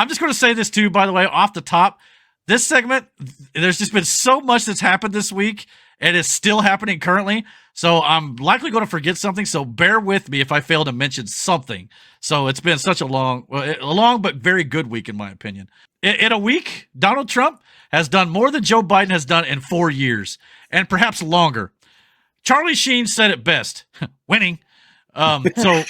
I'm just going to say this too, by the way, off the top. This segment, there's just been so much that's happened this week, and it's still happening currently. So I'm likely going to forget something. So bear with me if I fail to mention something. So it's been such a long but very good week, in my opinion. In a week, Donald Trump has done more than Joe Biden has done in 4 years, and perhaps longer. Charlie Sheen said it best: winning. So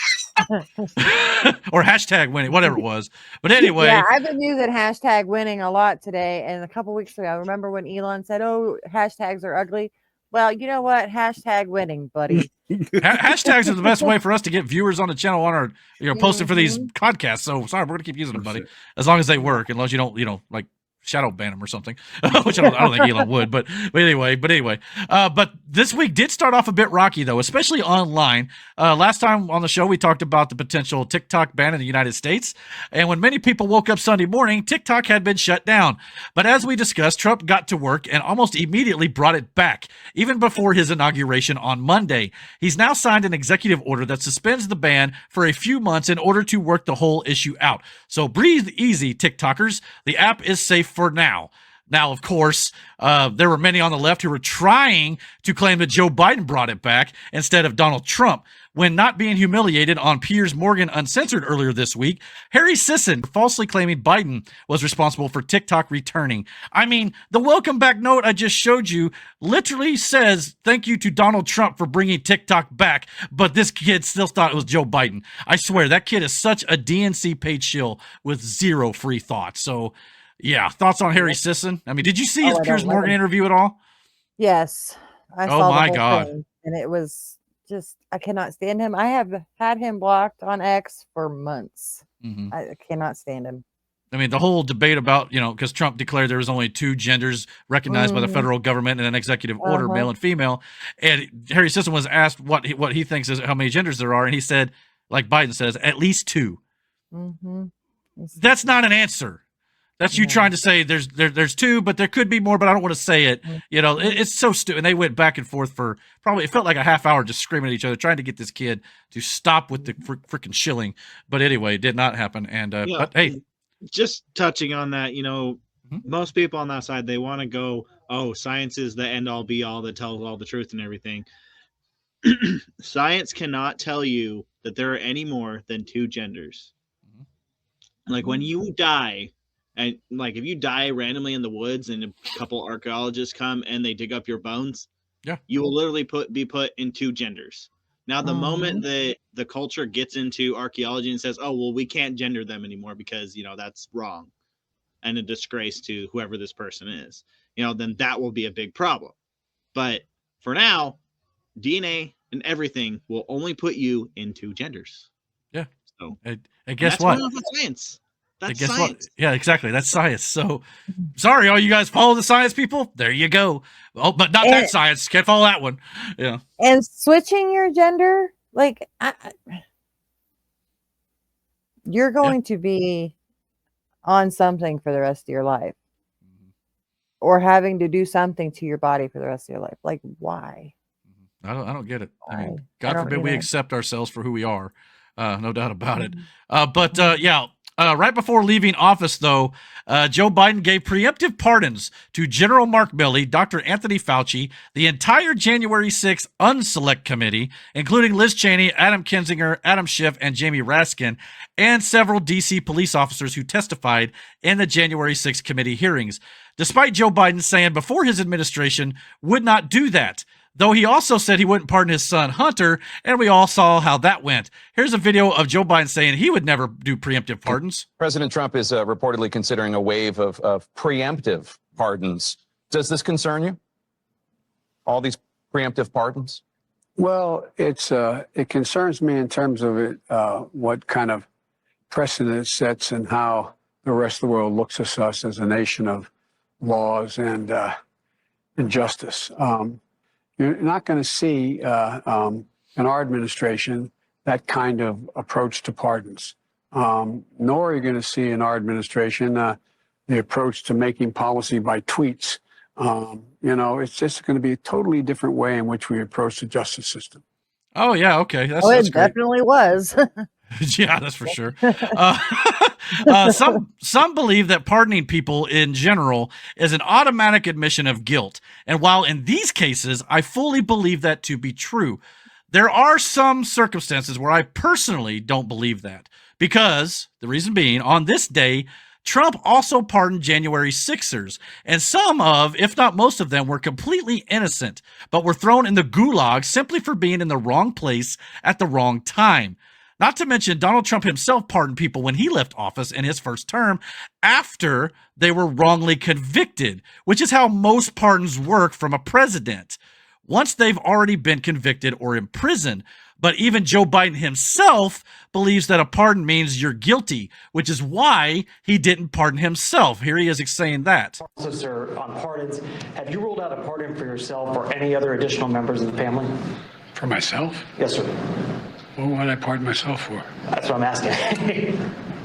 or hashtag winning, whatever it was. But anyway, yeah, I've been using hashtag winning a lot today. And a couple weeks ago, I remember when Elon said, "Oh, hashtags are ugly." Well, you know what? Hashtag winning, buddy. Hashtags are the best way for us to get viewers on the channel on our, posting for these podcasts. So sorry, we're gonna keep using them, buddy, as long as they work, unless you don't, like shadow ban them or something, which I don't think Elon would, but anyway, but this week did start off a bit rocky though, especially online. Last time on the show, we talked about the potential TikTok ban in the United States. And when many people woke up Sunday morning, TikTok had been shut down. But as we discussed, Trump got to work and almost immediately brought it back, even before his inauguration on Monday. He's now signed an executive order that suspends the ban for a few months in order to work the whole issue out. So breathe easy, TikTokers. The app is safe for now. Now, of course, there were many on the left who were trying to claim that Joe Biden brought it back instead of Donald Trump. When not being humiliated on Piers Morgan Uncensored earlier this week, Harry Sisson falsely claiming Biden was responsible for TikTok returning. I mean, the welcome back note I just showed you literally says, thank you to Donald Trump for bringing TikTok back, but this kid still thought it was Joe Biden. I swear, that kid is such a DNC paid shill with zero free thought. So, yeah, thoughts on Harry Sisson? I mean, did you see his Piers Morgan interview at all? Yes. I saw my the whole God. thing, and it was just, I cannot stand him. I have had him blocked on X for months. Mm-hmm. I cannot stand him. I mean, the whole debate about, because Trump declared there was only two genders recognized by the federal government in an executive order, male and female. And Harry Sisson was asked what he thinks is how many genders there are. And he said, like Biden says, at least two. Mm-hmm. That's not an answer. That's you trying to say there's two, but there could be more, but I don't want to say it. It's so stupid. And they went back and forth for probably, it felt like a half hour just screaming at each other, trying to get this kid to stop with the freaking shilling. But anyway, it did not happen. And, but hey. Just touching on that, most people on that side, they want to go, oh, science is the end all be all that tells all the truth and everything. Science cannot tell you that there are any more than two genders. Like when you die, and like if you die randomly in the woods and a couple archaeologists come and they dig up your bones, you will literally be put in two genders. Now, the moment the culture gets into archaeology and says, oh, well, we can't gender them anymore because, that's wrong and a disgrace to whoever this person is, then that will be a big problem. But for now, DNA and everything will only put you in two genders. Yeah. So, and guess what? That's science. That's guess science. What? Yeah, exactly. That's science. So sorry, all you guys follow the science people. There you go. Oh, but not that science. Can't follow that one. Yeah. And switching your gender, like you're going to be on something for the rest of your life, or having to do something to your body for the rest of your life. Like, why? I don't get it. I mean, God forbid we accept ourselves for who we are. No doubt about it. But right before leaving office, though, Joe Biden gave preemptive pardons to General Mark Milley, Dr. Anthony Fauci, the entire January 6th Unselect Committee, including Liz Cheney, Adam Kinzinger, Adam Schiff, and Jamie Raskin, and several D.C. police officers who testified in the January 6th committee hearings, despite Joe Biden saying before his administration would not do that. Though he also said he wouldn't pardon his son, Hunter, and we all saw how that went. Here's a video of Joe Biden saying he would never do preemptive pardons. President Trump is reportedly considering a wave of preemptive pardons. Does this concern you? All these preemptive pardons? Well, it concerns me in terms of what kind of precedent it sets and how the rest of the world looks at us as a nation of laws and justice. You're not going to see in our administration that kind of approach to pardons, nor are you going to see in our administration the approach to making policy by tweets. It's just going to be a totally different way in which we approach the justice system. Oh, yeah. Okay. That's it definitely was. Yeah, that's for sure. Some believe that pardoning people in general is an automatic admission of guilt. And while in these cases, I fully believe that to be true, there are some circumstances where I personally don't believe that. Because, the reason being, on this day, Trump also pardoned January 6ers, and some of, if not most of them, were completely innocent, but were thrown in the gulag simply for being in the wrong place at the wrong time. Not to mention, Donald Trump himself pardoned people when he left office in his first term after they were wrongly convicted, which is how most pardons work from a president, once they've already been convicted or imprisoned. But even Joe Biden himself believes that a pardon means you're guilty, which is why he didn't pardon himself. Here he is saying that. Also, sir, on pardons, have you ruled out a pardon for yourself or any other additional members of the family? For myself? Yes, sir. What would I pardon myself for? That's what I'm asking.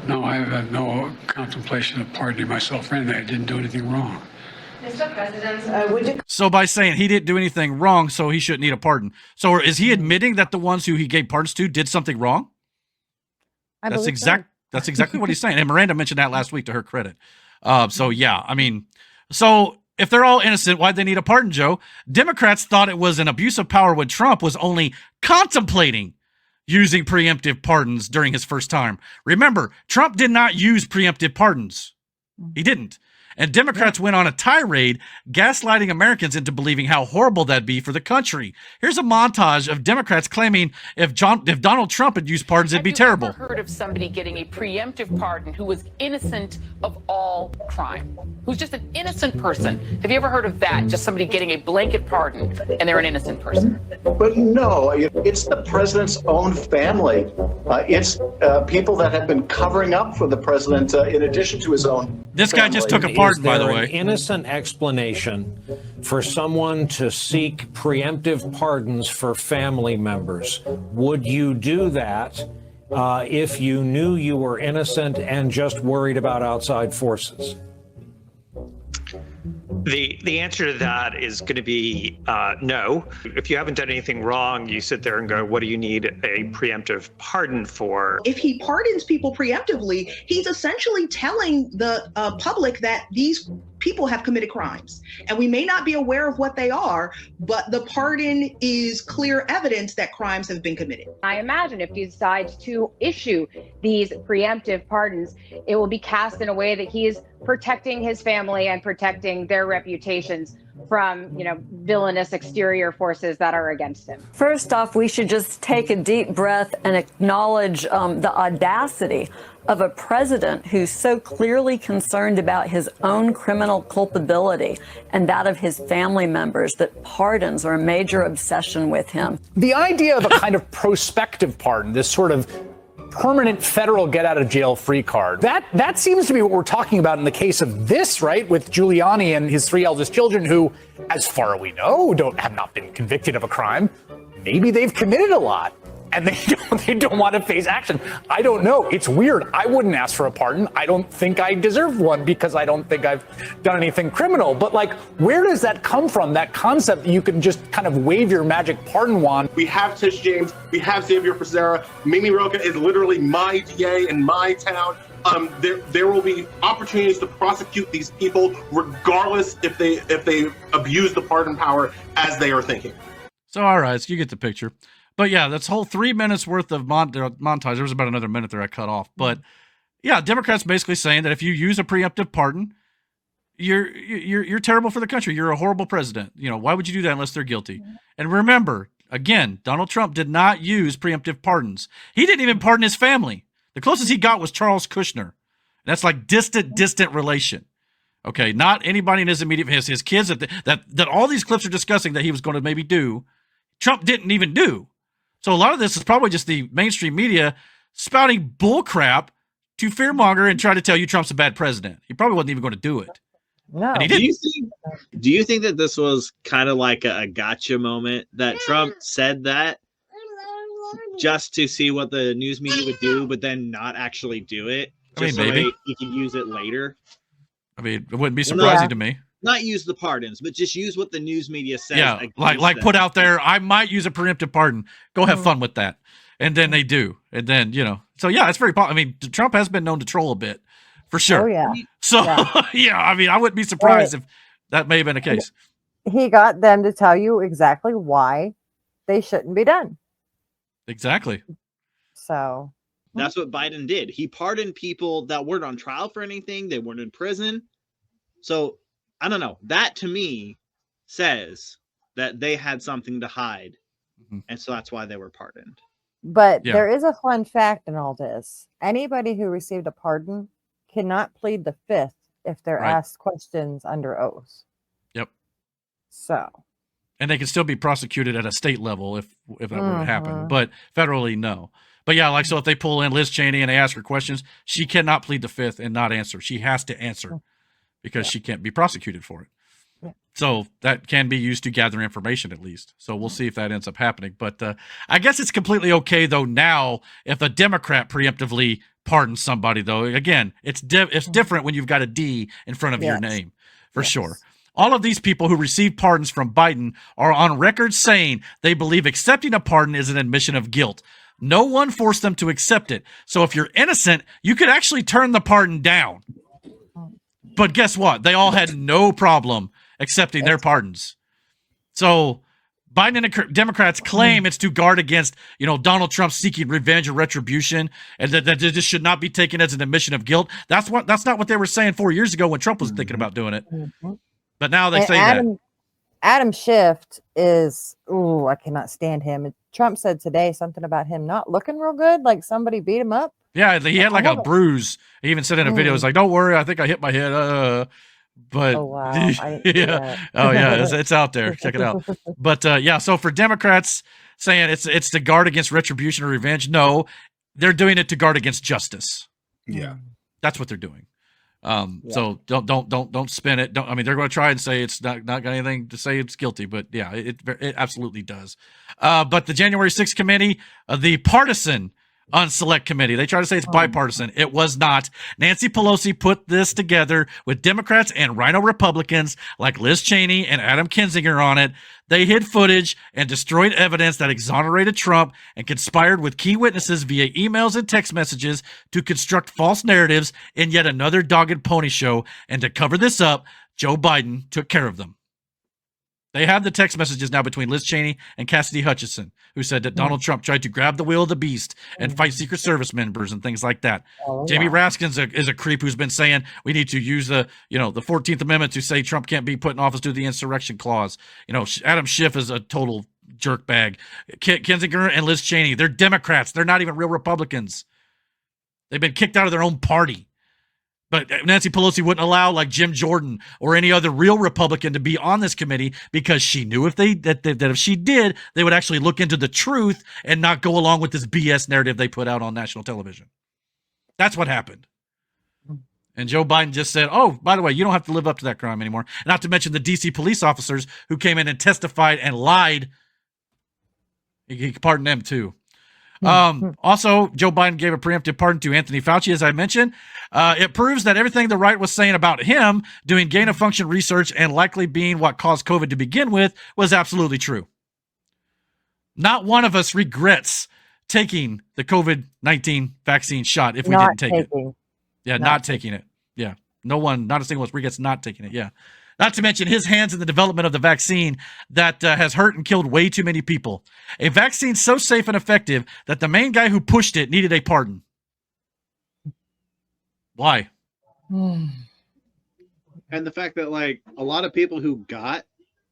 No, I have no contemplation of pardoning myself for anything. I didn't do anything wrong. Mr. President, would you... So by saying he didn't do anything wrong, so he shouldn't need a pardon. So is he admitting that the ones who he gave pardons to did something wrong? That's exactly what he's saying. And Miranda mentioned that last week, to her credit. So yeah, I mean, so if they're all innocent, why'd they need a pardon, Joe? Democrats thought it was an abuse of power when Trump was only contemplating using preemptive pardons during his first time. Remember, Trump did not use preemptive pardons. He didn't. And Democrats went on a tirade, gaslighting Americans into believing how horrible that'd be for the country. Here's a montage of Democrats claiming if Donald Trump had used pardons, it'd be terrible. Have you ever heard of somebody getting a preemptive pardon who was innocent of all crime? Who's just an innocent person? Have you ever heard of that? Just somebody getting a blanket pardon and they're an innocent person? But no, it's the president's own family. It's people that have been covering up for the president in addition to his own. This guy just took a pardon, by the way. An innocent explanation for someone to seek preemptive pardons for family members? Would you do that if you knew you were innocent and just worried about outside forces? The answer to that is going to be no. If you haven't done anything wrong, you sit there and go, what do you need a preemptive pardon for? If he pardons people preemptively, he's essentially telling the public that these people have committed crimes. And we may not be aware of what they are, but the pardon is clear evidence that crimes have been committed. I imagine if he decides to issue these preemptive pardons, it will be cast in a way that he is protecting his family and protecting their reputations from, villainous exterior forces that are against him. First off, we should just take a deep breath and acknowledge the audacity of a president who's so clearly concerned about his own criminal culpability and that of his family members that pardons are a major obsession with him. The idea of a kind of prospective pardon, this sort of permanent federal get-out-of-jail-free card, that seems to be what we're talking about in the case of this, right, with Giuliani and his 3 eldest children who, as far as we know, have not been convicted of a crime. Maybe they've committed a lot. And they don't want to face action. I don't know. It's weird. I wouldn't ask for a pardon. I don't think I deserve one because I don't think I've done anything criminal. But where does that come from? That concept that you can just kind of wave your magic pardon wand. We have Tish James. We have Xavier Becerra. Mimi Rocha is literally my DA in my town. There will be opportunities to prosecute these people regardless if they abuse the pardon power as they are thinking. So, all right, so you get the picture. But yeah, that's whole 3 minutes worth of montage. There was about another minute there I cut off. But yeah, Democrats basically saying that if you use a preemptive pardon, you're terrible for the country. You're a horrible president. Why would you do that unless they're guilty? And remember, again, Donald Trump did not use preemptive pardons. He didn't even pardon his family. The closest he got was Charles Kushner. That's like distant relation. Okay, not anybody in his immediate his kids that all these clips are discussing that he was going to maybe do. Trump didn't even do. So a lot of this is probably just the mainstream media spouting bullcrap to fearmonger and try to tell you Trump's a bad president. He probably wasn't even going to do it. No. And he didn't. Do you think that this was kind of like a gotcha moment, that Trump said that just to see what the news media would do, but then not actually do it? Just maybe he can use it later. I mean, it wouldn't be surprising to me. Not use the pardons, but just use what the news media says. Yeah, like put out there, I might use a preemptive pardon. Go have fun with that. And then they do. And then, So yeah, it's very. I mean, Trump has been known to troll a bit, for sure. Oh yeah. So yeah, I mean, I wouldn't be surprised if that may have been the case. He got them to tell you exactly why they shouldn't be done. Exactly. So that's what Biden did. He pardoned people that weren't on trial for anything. They weren't in prison. So I don't know. That to me says that they had something to hide. And so that's why they were pardoned. But there is a fun fact in all this. Anybody who received a pardon cannot plead the fifth if they're asked questions under oath. Yep. So. And they can still be prosecuted at a state level if that were to happen, but federally, no. But yeah, like, so if they pull in Liz Cheney and they ask her questions, she cannot plead the fifth and not answer. She has to answer because she can't be prosecuted for it. So that can be used to gather information at least. So we'll see if that ends up happening. But I guess it's completely okay though now if a Democrat preemptively pardons somebody though. Again, it's different when you've got a D in front of your name for sure. All of these people who received pardons from Biden are on record saying they believe accepting a pardon is an admission of guilt. No one forced them to accept it. So if you're innocent, you could actually turn the pardon down. But guess what? They all had no problem accepting their pardons. So Biden and Democrats claim it's to guard against, Donald Trump seeking revenge or retribution, and that this should not be taken as an admission of guilt. That's not what they were saying 4 years ago when Trump was thinking about doing it. But now they say that. Adam Schiff is, I cannot stand him. Trump said today something about him not looking real good, like somebody beat him up. Yeah, he had like a bruise. He even said in a video, "It's like, don't worry, I think I hit my head." But oh wow, I didn't see that. Oh yeah, it's out there. Check it out. But yeah, so for Democrats saying it's to guard against retribution or revenge, no, they're doing it to guard against justice. Yeah, that's what they're doing. So don't spin it. I mean, they're going to try and say it's not got anything to say it's guilty, but yeah, it absolutely does. But the January 6th committee, the partisan Select Committee, they try to say it's bipartisan. It was not. Nancy Pelosi put this together with Democrats and Rhino Republicans like Liz Cheney and Adam Kinzinger on it. They hid footage and destroyed evidence that exonerated Trump and conspired with key witnesses via emails and text messages to construct false narratives in yet another dogged pony show. And to cover this up, Joe Biden took care of them. They have the text messages now between Liz Cheney and Cassidy Hutchinson, who said that Donald Trump tried to grab the will of the beast and fight Secret Service members and things like that. Jamie Raskin is a creep who's been saying we need to use the 14th Amendment to say Trump can't be put in office due to the insurrection clause. Adam Schiff is a total jerkbag. Kinzinger and Liz Cheney, they're Democrats. They're not even real Republicans. They've been kicked out of their own party. But Nancy Pelosi wouldn't allow like Jim Jordan or any other real Republican to be on this committee because she knew if if she did, they would actually look into the truth and not go along with this BS narrative they put out on national television. That's what happened. And Joe Biden just said, oh, by the way, you don't have to live up to that crime anymore. Not to mention the D.C. police officers who came in and testified and lied. He pardoned them too. Also, Joe Biden gave a preemptive pardon to Anthony Fauci, as I mentioned. It proves that everything the right was saying about him doing gain-of-function research and likely being what caused COVID to begin with was absolutely true. Not one of us regrets taking the COVID-19 vaccine shot if we didn't take it. Yeah, not taking it. Yeah, no one, not a single one regrets not taking it. Yeah. Not to mention his hands in the development of the vaccine that has hurt and killed way too many people. A vaccine so safe and effective that the main guy who pushed it needed a pardon. Why? And the fact that like a lot of people who got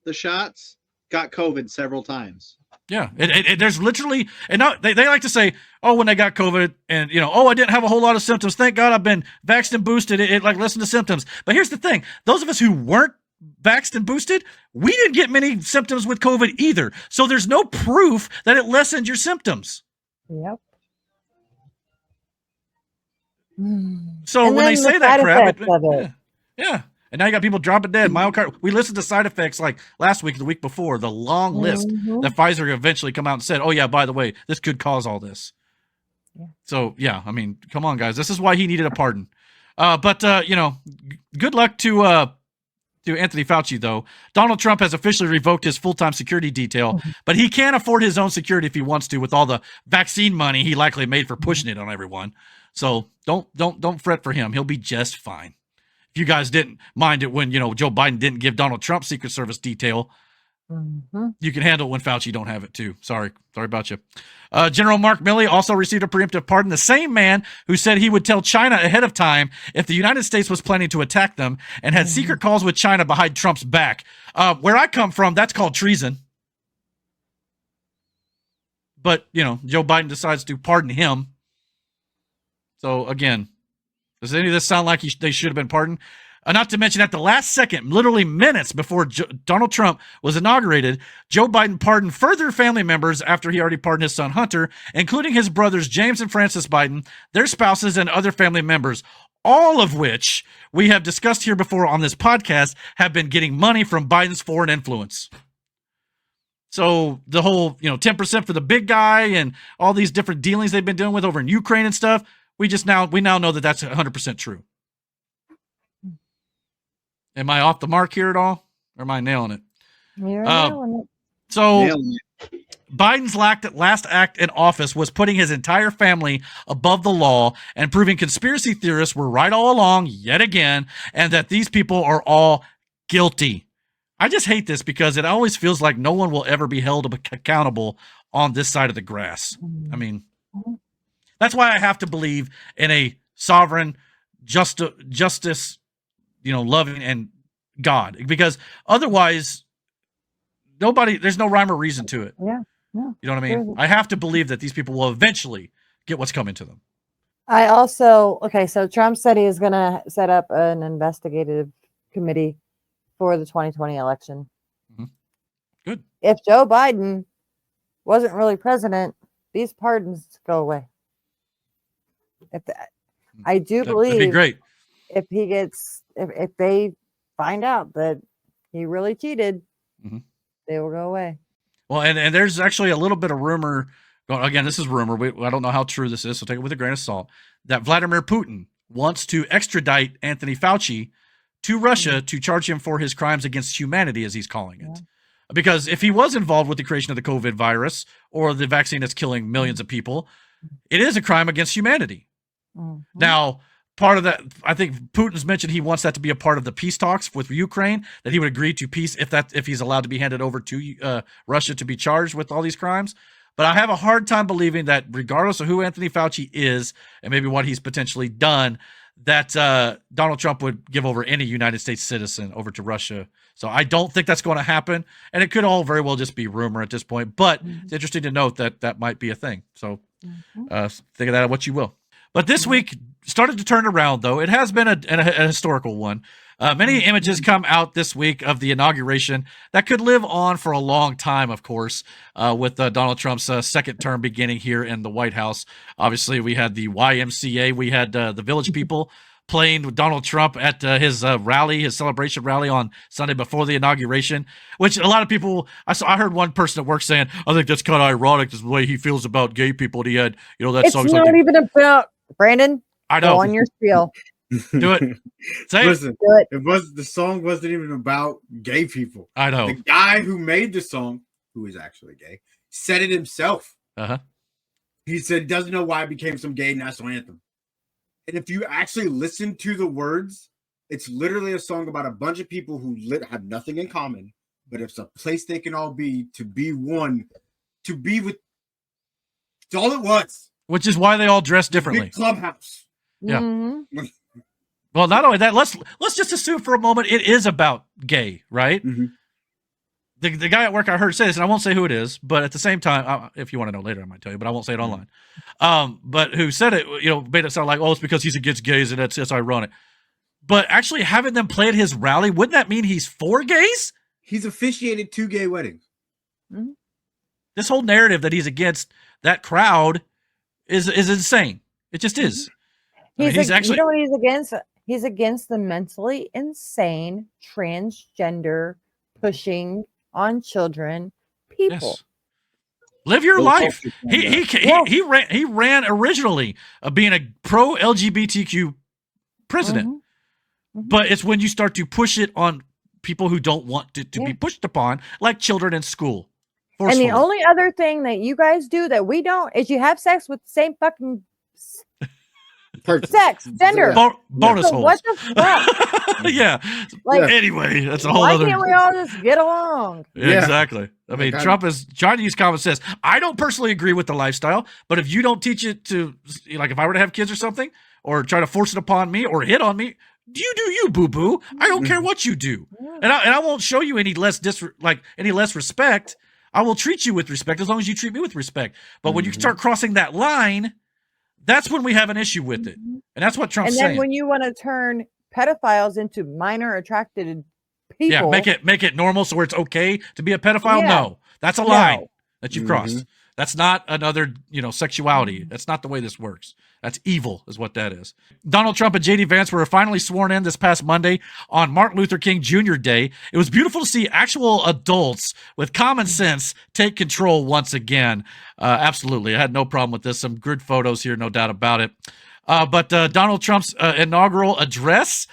the shots got COVID several times. Yeah, there's literally, and now they like to say, oh, when they got COVID and, I didn't have a whole lot of symptoms. Thank God I've been vaxxed and boosted. It like lessened the symptoms. But here's the thing. Those of us who weren't vaxxed and boosted, we didn't get many symptoms with COVID either. So there's no proof that it lessened your symptoms. Yep. So when they say that crap, yeah. And now you got people dropping dead. Myocarditis. We listened to side effects like last week, the week before, the long list that Pfizer eventually come out and said, oh, yeah, by the way, this could cause all this. Yeah. So, yeah, I mean, come on, guys. This is why he needed a pardon. But good luck to to Anthony Fauci, though. Donald Trump has officially revoked his full-time security detail, but he can afford his own security if he wants to with all the vaccine money he likely made for pushing it on everyone. So don't fret for him. He'll be just fine. If you guys didn't mind it when, Joe Biden didn't give Donald Trump Secret Service detail, you can handle it when Fauci don't have it too. Sorry about you. General Mark Milley also received a preemptive pardon. The same man who said he would tell China ahead of time if the United States was planning to attack them and had secret calls with China behind Trump's back. Where I come from, that's called treason. But, Joe Biden decides to pardon him. So, again, does any of this sound like they should have been pardoned? Not to mention, at the last second, literally minutes before Donald Trump was inaugurated, Joe Biden pardoned further family members after he already pardoned his son Hunter, including his brothers James and Francis Biden, their spouses, and other family members, all of which we have discussed here before on this podcast have been getting money from Biden's foreign influence. So the whole, 10% for the big guy and all these different dealings they've been doing with over in Ukraine and stuff, we now know that that's 100% true. Am I off the mark here at all? Or am I nailing it? You're nailing it. So Biden's last act in office was putting his entire family above the law and proving conspiracy theorists were right all along yet again, and that these people are all guilty. I just hate this because it always feels like no one will ever be held accountable on this side of the grass. I mean, that's why I have to believe in a sovereign justice, loving and God, because otherwise there's no rhyme or reason to it. Yeah. No. You know what I mean? I have to believe that these people will eventually get what's coming to them. I also, so Trump said he is going to set up an investigative committee for the 2020 election. Good. If Joe Biden wasn't really president, these pardons go away. I do believe that'd be great. If he gets, if they find out that he really cheated, they will go away. Well, and there's actually a little bit of rumor. Again, this is rumor. I don't know how true this is, so take it with a grain of salt. That Vladimir Putin wants to extradite Anthony Fauci to Russia to charge him for his crimes against humanity, as he's calling it. Because if he was involved with the creation of the COVID virus or the vaccine that's killing millions of people, it is a crime against humanity. Now, part of that, I think Putin's mentioned he wants that to be a part of the peace talks with Ukraine, that he would agree to peace if he's allowed to be handed over to Russia to be charged with all these crimes. But I have a hard time believing that regardless of who Anthony Fauci is and maybe what he's potentially done, that Donald Trump would give over any United States citizen over to Russia. So I don't think that's going to happen. And it could all very well just be rumor at this point. But it's interesting to note that that might be a thing. So think of that what you will. But this week started to turn around, though. It has been a historical one. Many images come out this week of the inauguration that could live on for a long time, of course, with Donald Trump's second term beginning here in the White House. Obviously, we had the YMCA. We had the Village People playing with Donald Trump at his rally, his celebration rally on Sunday before the inauguration, which a lot of people, I heard one person at work saying, I think that's kind of ironic, the way he feels about gay people. And he had, that song. It's not even about Brandon. I know. Go on your spiel. Do it. Say Listen, Do it. The song wasn't even about gay people. I know. The guy who made the song, who is actually gay, said it himself. He said he doesn't know why it became some gay national anthem. And if you actually listen to the words, it's literally a song about a bunch of people who have nothing in common, but it's a place they can all be, to be one, to be with. It's all it was. Which is why they all dress differently. Big clubhouse. Yeah. Well, not only that, let's just assume for a moment it is about gay, right? The guy at work I heard say this, and I won't say who it is, but at the same time, if you want to know later, I might tell you, but I won't say it online. But who said it, made it sound like, oh, it's because he's against gays and that's ironic. But actually having them play at his rally, wouldn't that mean he's for gays? He's officiated 2 gay weddings. This whole narrative that he's against that crowd is insane. It just is. He's actually, what he's against? He's against the mentally insane, transgender, pushing on children people. Yes. Live your life. He ran originally being a pro LGBTQ president, but it's when you start to push it on people who don't want it to be pushed upon, like children in school. And Forcefully. the only other thing that you guys do that we don't is you have sex with the same fucking sex, gender. Bonus so holes. what the fuck? Yeah. Like, anyway, that's a whole why other. can't we all just get along? Yeah, exactly. I mean, Trump is trying to use common sense. I don't personally agree with the lifestyle, but if you don't teach it to, like, if I were to have kids or something, or try to force it upon me or hit on me, you do you, boo boo. I don't care what you do, and I won't show you any less any less respect. I will treat you with respect as long as you treat me with respect. But when you start crossing that line, that's when we have an issue with it, and that's what Trump's And then saying. when you want to turn pedophiles into minor attracted people, Yeah, make it normal so it's okay to be a pedophile. Yeah. No, that's a No. line that you've crossed. That's not another, sexuality. That's not the way this works. That's evil, is what that is. Donald Trump and J.D. Vance were finally sworn in this past Monday on Martin Luther King Jr. Day. It was beautiful to see actual adults with common sense take control once again. Absolutely. I had no problem with this. Some good photos here, no doubt about it. But Donald Trump's inaugural address,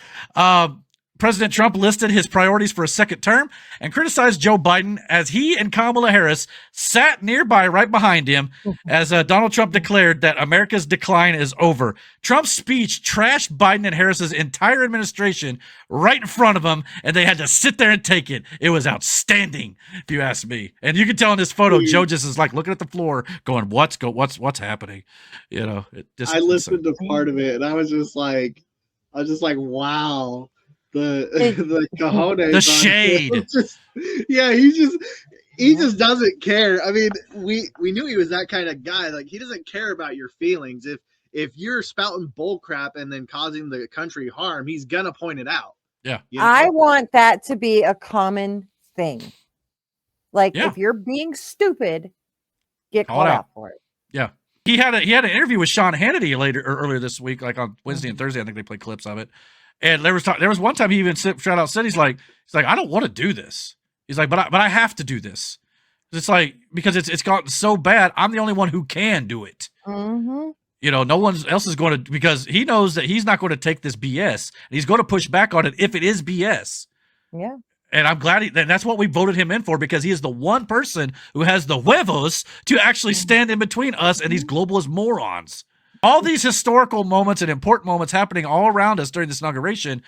President Trump listed his priorities for a second term and criticized Joe Biden as he and Kamala Harris sat nearby right behind him as Donald Trump declared that America's decline is over. Trump's speech trashed Biden and Harris's entire administration right in front of them, and they had to sit there and take it. It was outstanding, if you ask me. And you can tell in this photo, Joe just is like looking at the floor going, what's happening? I listened to part of it and I was just like, wow. The cojones, the shade. He just doesn't care. I mean, we knew he was that kind of guy. Like, he doesn't care about your feelings. If you're spouting bull crap and then causing the country harm, he's gonna point it out. Yeah. I want that to be a common thing. Like, if you're being stupid, get called out for it. Yeah. He had an interview with Sean Hannity earlier this week, like on Wednesday and Thursday. I think they played clips of it. And there was one time he even said, he's like, I don't want to do this. He's like, but I have to do this. It's like, because it's gotten so bad. I'm the only one who can do it. No one else is going to, because he knows that he's not going to take this BS. And he's going to push back on it if it is BS. Yeah. And I'm glad and that's what we voted him in for, because he is the one person who has the huevos to actually stand in between us and these globalist morons. All these historical moments and important moments happening all around us during this inauguration,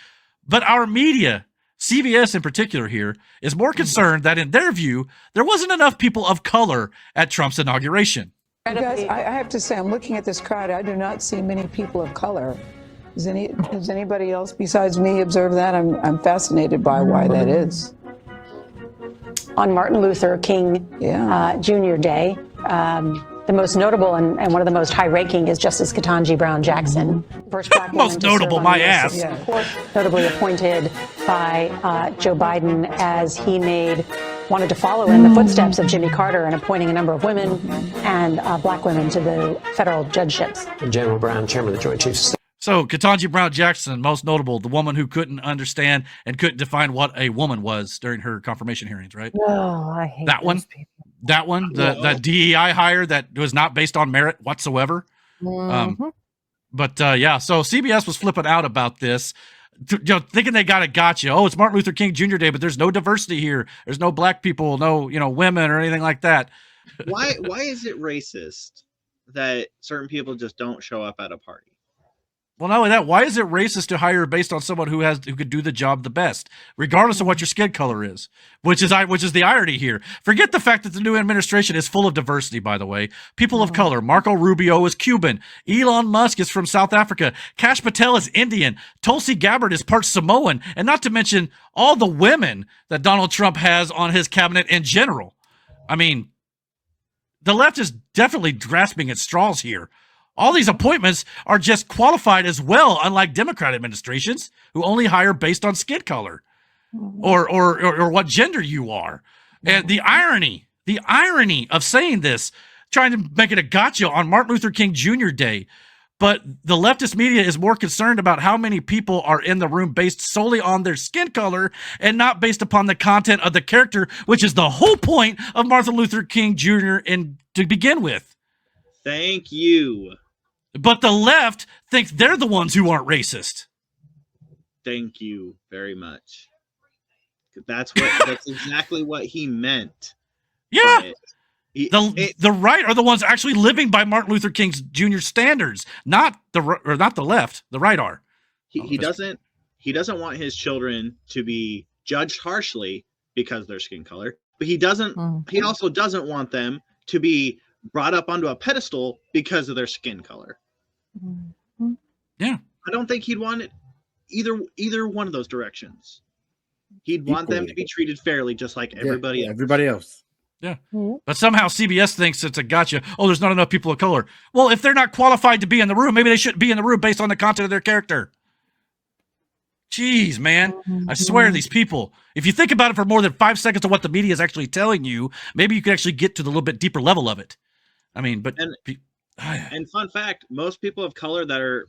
but our media, CBS in particular here, is more concerned that in their view, there wasn't enough people of color at Trump's inauguration. You guys, I have to say, I'm looking at this crowd. I do not see many people of color. Does anybody else besides me observe that? I'm fascinated by why that is. On Martin Luther King Jr. Day, the most notable and one of the most high-ranking is Justice Ketanji Brown Jackson. First black woman most notable, my ass. Notably appointed by Joe Biden as he wanted to follow in the footsteps of Jimmy Carter in appointing a number of women and black women to the federal judgeships. General Brown, Chairman of the Joint Chiefs of Staff. So Ketanji Brown Jackson, most notable, the woman who couldn't understand and couldn't define what a woman was during her confirmation hearings, right? Oh, I hate that one. That one, the DEI hire that was not based on merit whatsoever. But so CBS was flipping out about this, thinking they got a gotcha. Oh, it's Martin Luther King Jr. Day, but there's no diversity here. There's no black people, no women or anything like that. Why is it racist that certain people just don't show up at a party? Well, not only that, why is it wracist to hire based on someone who could do the job the best, regardless of what your skin color is? Which is the irony here. Forget the fact that the new administration is full of diversity, by the way. People of color. Marco Rubio is Cuban. Elon Musk is from South Africa. Kash Patel is Indian. Tulsi Gabbard is part Samoan. And not to mention all the women that Donald Trump has on his cabinet in general. I mean, the left is definitely grasping at straws here. All these appointments are just qualified as well, unlike Democrat administrations who only hire based on skin color or what gender you are. And the irony of saying this, trying to make it a gotcha on Martin Luther King Jr. Day. But the leftist media is more concerned about how many people are in the room based solely on their skin color and not based upon the content of the character, which is the whole point of Martin Luther King Jr. to begin with. Thank you. But the left thinks they're the ones who aren't racist. Thank you very much. That's exactly what he meant. Yeah. The right are the ones actually living by Martin Luther King Jr. standards, not the left. The right are. He doesn't want his children to be judged harshly because of their skin color, but he also doesn't want them to be brought up onto a pedestal because of their skin color. Yeah. I don't think he'd want it either one of those directions. He'd want them to be treated fairly, just like everybody else. Everybody else. Yeah. But somehow CBS thinks it's a gotcha. Oh, there's not enough people of color. Well, if they're not qualified to be in the room, maybe they shouldn't be in the room based on the content of their character. Jeez, man. I swear, these people, if you think about it for more than 5 seconds of what the media is actually telling you, maybe you could actually get to the little bit deeper level of it. I mean, but... And fun fact, most people of color that are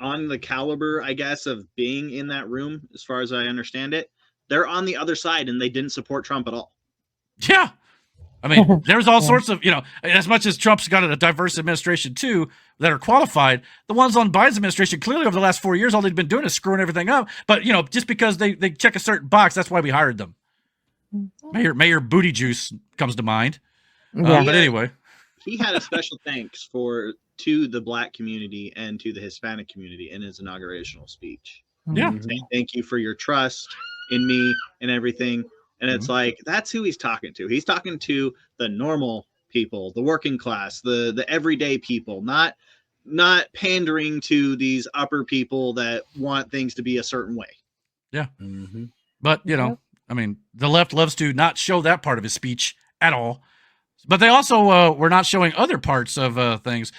on the caliber, I guess, of being in that room, as far as I understand it, they're on the other side and they didn't support Trump at all. Yeah. I mean, there's all sorts of, as much as Trump's got a diverse administration too, that are qualified, the ones on Biden's administration, clearly over the last 4 years, all they've been doing is screwing everything up. But, just because they check a certain box, that's why we hired them. Mayor Booty Juice comes to mind. Yeah. But anyway. He had a special thanks to the Black community and to the Hispanic community in his inaugurational speech. Yeah. Saying thank you for your trust in me and everything. And it's like, that's who he's talking to. He's talking to the normal people, the working class, the everyday people, not pandering to these upper people that want things to be a certain way. Yeah. But, I mean, the left loves to not show that part of his speech at all. But they also were not showing other parts of things.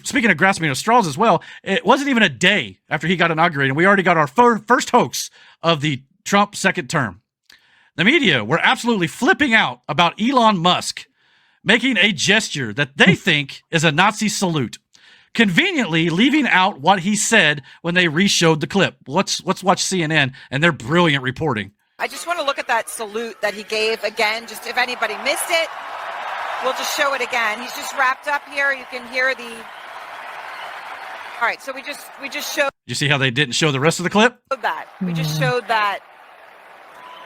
Speaking of grasping at straws as well, it wasn't even a day after he got inaugurated, and we already got our first hoax of the Trump second term. The media were absolutely flipping out about Elon Musk making a gesture that they think is a Nazi salute, conveniently leaving out what he said when they re-showed the clip. Let's watch CNN and their brilliant reporting. I just want to look at that salute that he gave again, just if anybody missed it, we'll just show it again. He's just wrapped up here. You can hear the... All right, so we just showed... Did you see how they didn't show the rest of the clip? that. We just showed that.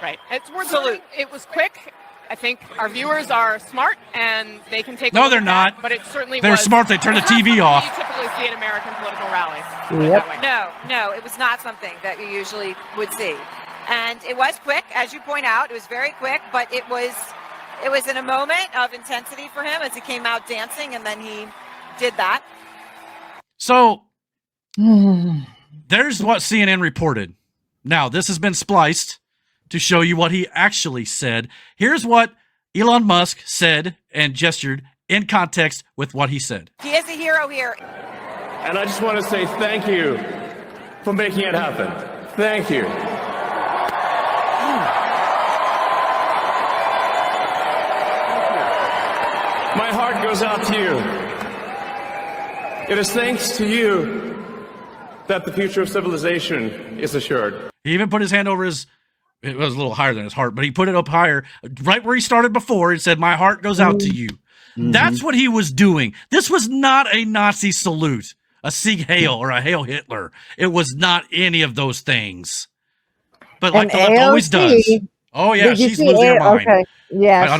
Right. It's worth salute. It was quick. I think our viewers are smart and they can take. No, they're not. But it certainly they're smart. They turn the TV off. You typically see at American political rallies. Yep. No, it was not something that you usually would see, and it was quick, as you point out. It was very quick, but it was in a moment of intensity for him as he came out dancing, and then he did that. So there's what CNN reported. Now this has been spliced to show you what he actually said. Here's what Elon Musk said and gestured in context with what he said. He is a hero here. And I just want to say thank you for making it happen. Thank you. My heart goes out to you. It is thanks to you that the future of civilization is assured. He even put his hand over his... It was a little higher than his heart, but he put it up higher, right where he started before, and said, my heart goes out to you. That's what he was doing. This was not a Nazi salute, a Sieg Heil, or a Hail Hitler. It was not any of those things. But like the left always does. Oh, yeah, she's losing her mind. Okay. Yeah,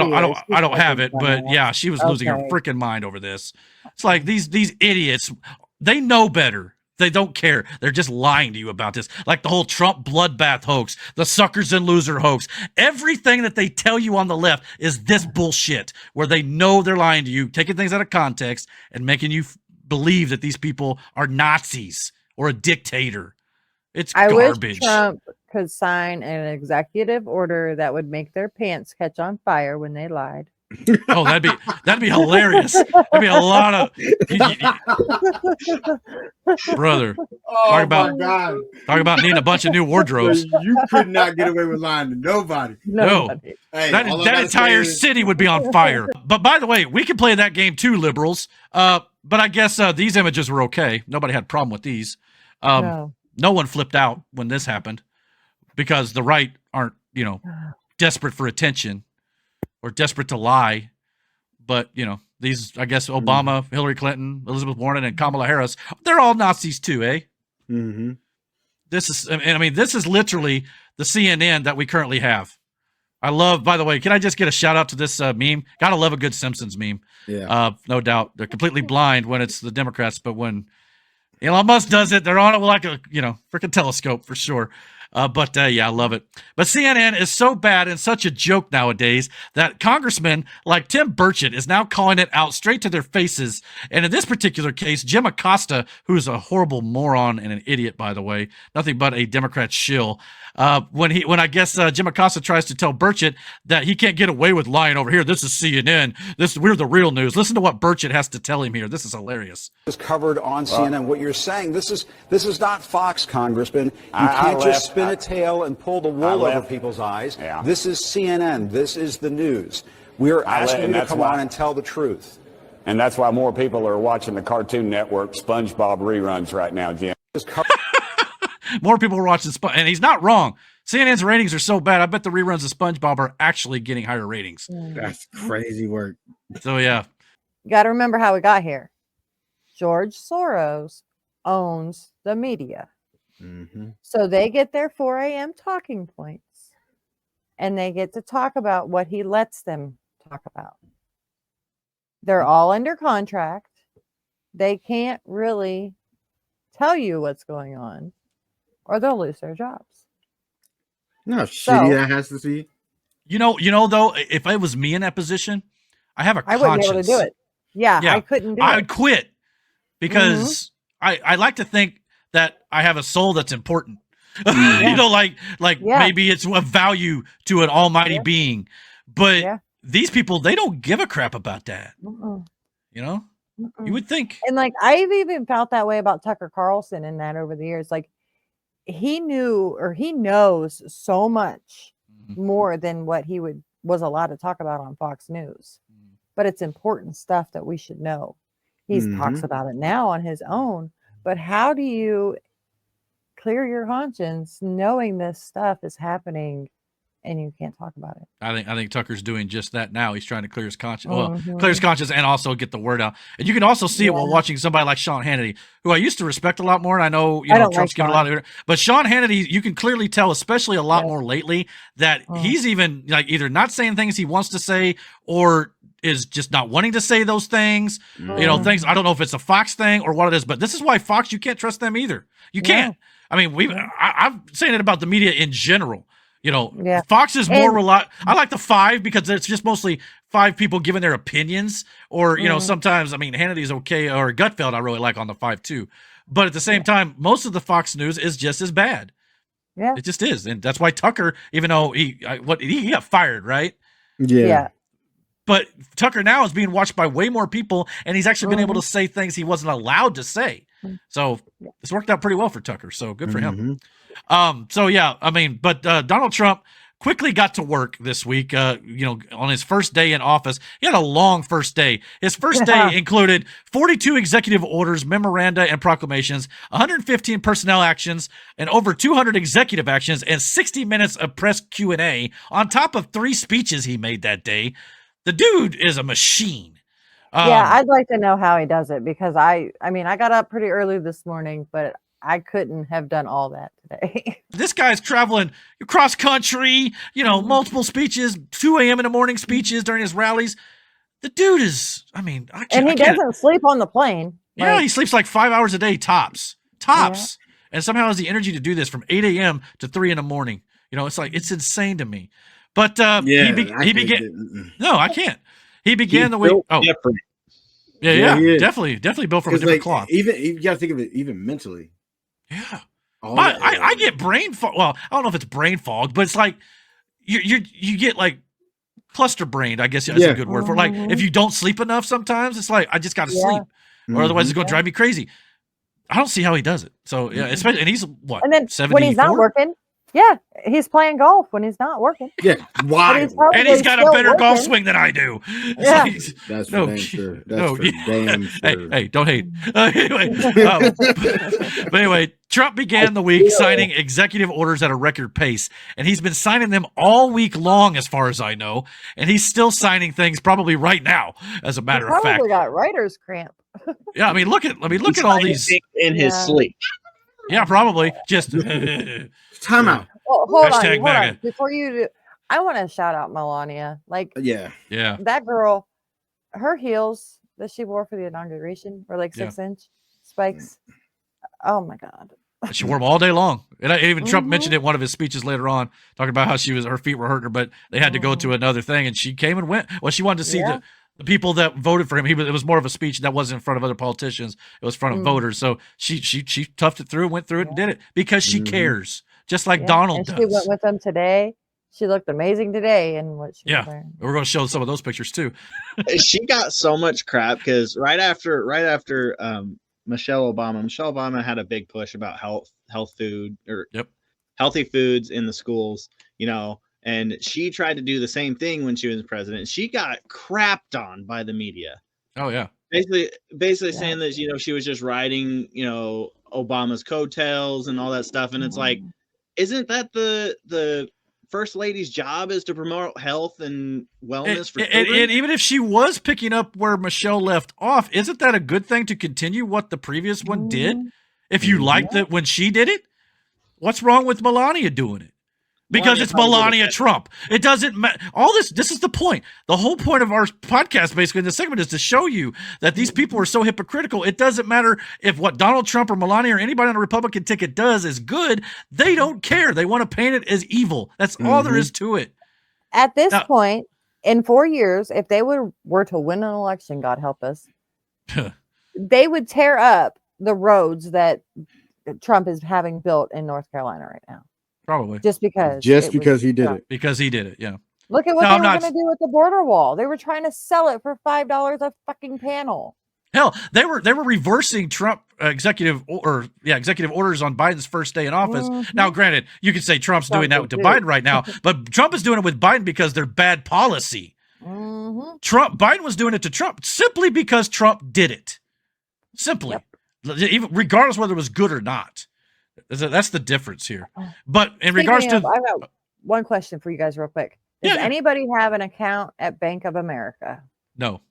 I don't have it, but yeah, she was losing her freaking mind over this. It's like these idiots, they know better. They don't care. They're just lying to you about this. Like the whole Trump bloodbath hoax, the suckers and loser hoax. Everything that they tell you on the left is this bullshit where they know they're lying to you, taking things out of context and making you believe that these people are Nazis or a dictator. It's garbage. Wish Trump could sign an executive order that would make their pants catch on fire when they lied. Oh, that'd be hilarious. That'd be a lot of brother. Oh Talk about needing a bunch of new wardrobes. You could not get away with lying to nobody. No. Hey, that entire city would be on fire. But by the way, we can play that game too, liberals. But I guess these images were okay. Nobody had a problem with these. No one flipped out when this happened because the right aren't, desperate for attention. Or desperate to lie, but these, I guess, Obama, Hillary Clinton, Elizabeth Warren, and Kamala Harris, they're all Nazis too, eh? Mm-hmm. this is literally the CNN that we currently have. I love, by the way, can I just get a shout out to this meme? Gotta love a good Simpsons meme. Yeah. No doubt. They're completely blind when it's the Democrats, but when Elon Musk does it, they're on it like a, freaking telescope for sure. But I love it. But CNN is so bad and such a joke nowadays that congressmen like Tim Burchett is now calling it out straight to their faces. And in this particular case, Jim Acosta, who's a horrible moron and an idiot, by the way, nothing but a Democrat shill. When I guess Jim Acosta tries to tell Burchett that he can't get away with lying over here. This is CNN. We're the real news. Listen to what Burchett has to tell him here. This is hilarious. Is covered on CNN. What you're saying, this is not Fox, Congressman. You can't just spin a tail and pull the wool over people's eyes. Yeah. This is CNN. This is the news. We're asking you to come on and tell the truth. And that's why more people are watching the Cartoon Network SpongeBob reruns right now, Jim. More people are watching and he's not wrong. CNN's ratings are so bad. I bet the reruns of SpongeBob are actually getting higher ratings. That's crazy work. So yeah, You got to remember how we got here. George Soros owns the media. Mm-hmm. So they get their 4 a.m. talking points and they get to talk about what he lets them talk about. They're all under contract. They can't really tell you what's going on or they'll lose their jobs. No, shitty that has to see. You know, though, if I was me in that position, I have a conscience. I wouldn't be able to do it. Yeah, I couldn't do it. I would quit because I like to think that I have a soul that's important. Maybe it's of value to an almighty being. But these people, they don't give a crap about that. You know? You would think. And I've even felt that way about Tucker Carlson and that over the years. He knew or he knows so much more than what he was allowed to talk about on Fox News. But it's important stuff that we should know. He talks about it now on his own. But how do you clear your conscience knowing this stuff is happening and you can't talk about it? I think Tucker's doing just that now. He's trying to clear his conscience. Well, clear his conscience and also get the word out. And you can also see it while watching somebody like Sean Hannity, who I used to respect a lot more. And I know Trump's given a lot of it, but Sean Hannity, you can clearly tell, especially a lot more lately, that he's even either not saying things he wants to say or is just not wanting to say those things. Things. I don't know if it's a Fox thing or what it is, but this is why Fox, you can't trust them either. You can't. I mean, I'm saying it about the media in general. Fox is more reliable. I like the 5 because it's just mostly 5 people giving their opinions. Or, sometimes, Hannity's okay, or Gutfeld I really like on the 5 too. But at the same time, most of the Fox News is just as bad. Yeah. It just is. And that's why Tucker, even though he got fired, right? Yeah. But Tucker now is being watched by way more people, and he's actually been able to say things he wasn't allowed to say. So it's worked out pretty well for Tucker. So good for him. But Donald Trump quickly got to work this week, on his first day in office. He had a long first day. His first day included 42 executive orders, memoranda, and proclamations, 115 personnel actions, and over 200 executive actions, and 60 minutes of press Q&A on top of 3 speeches he made that day. The dude is a machine. I'd like to know how he does it because I got up pretty early this morning, but I couldn't have done all that today. This guy's traveling cross country, multiple speeches, 2 a.m. in the morning speeches during his rallies. The dude is, and he doesn't sleep on the plane. Yeah, he sleeps 5 hours a day, tops. And somehow has the energy to do this from 8 a.m. to 3 in the morning. It's insane to me. But he began. No, I can't. He began the week. Oh, definitely built from a different cloth. Even you got to think of it even mentally. Yeah, I get brain fog. Well, I don't know if it's brain fog, but it's you get cluster brained. I guess that's a good word for if you don't sleep enough. Sometimes it's I just got to sleep, or otherwise it's going to drive me crazy. I don't see how he does it. So especially, and he's what? And then 74? when he's not working. Yeah, he's playing golf when he's not working. Yeah, why? And he's got a better golf swing than I do. Yeah, that's for damn sure. That's for damn sure. Hey, don't hate. Anyway, Trump began the week signing executive orders at a record pace, and he's been signing them all week long, as far as I know. And he's still signing things probably right now, as a matter of fact. Probably got writer's cramp. Yeah, look at all these in his sleep. Yeah, probably. Just time out. Well, hold Hashtag on. MAGA. Before you do, I want to shout out Melania. Like, Yeah. that girl, her heels that she wore for the inauguration were like 6-inch spikes. Oh my God. She wore them all day long. And even Trump mentioned it in one of his speeches later on, talking about how her feet were hurting her, but they had to go to another thing, and she came and went. Well, she wanted to see the people that voted for him. It was more of a speech that wasn't in front of other politicians. It was in front of voters. So she toughed it through, went through it, and did it because she cares, just like Donald and does. She went with them today. She looked amazing today in what she was wearing. We're going to show some of those pictures too. She got so much crap because right after Michelle Obama had a big push about healthy foods in the schools, and she tried to do the same thing when she was president. She got crapped on by the media. Oh yeah. Basically saying that, she was just riding, Obama's coattails and all that stuff. And it's like, isn't that the first lady's job is to promote health and wellness for children? And even if she was picking up where Michelle left off, isn't that a good thing to continue what the previous one did? If you liked it when she did it, what's wrong with Melania doing it? Because it's Melania Trump. It doesn't matter. All this is the point. The whole point of our podcast, basically, in this segment, is to show you that these people are so hypocritical. It doesn't matter if what Donald Trump or Melania or anybody on the Republican ticket does is good. They don't care. They want to paint it as evil. That's all there is to it. At this point, in 4 years, if they were to win an election, God help us, they would tear up the roads that Trump is having built in North Carolina right now. Probably. Just because he did it. Because he did it, yeah. Look at what they were going to do with the border wall. They were trying to sell it for $5 a fucking panel. Hell, they were reversing Trump executive orders on Biden's first day in office. Now, granted, you could say Trump's doing that to Biden right now, but Trump is doing it with Biden because they're bad policy. Biden was doing it to Trump simply because Trump did it. Simply. Even regardless whether it was good or not. That's the difference here. But in regards to, I got one question for you guys real quick. Does anybody have an account at Bank of America? No.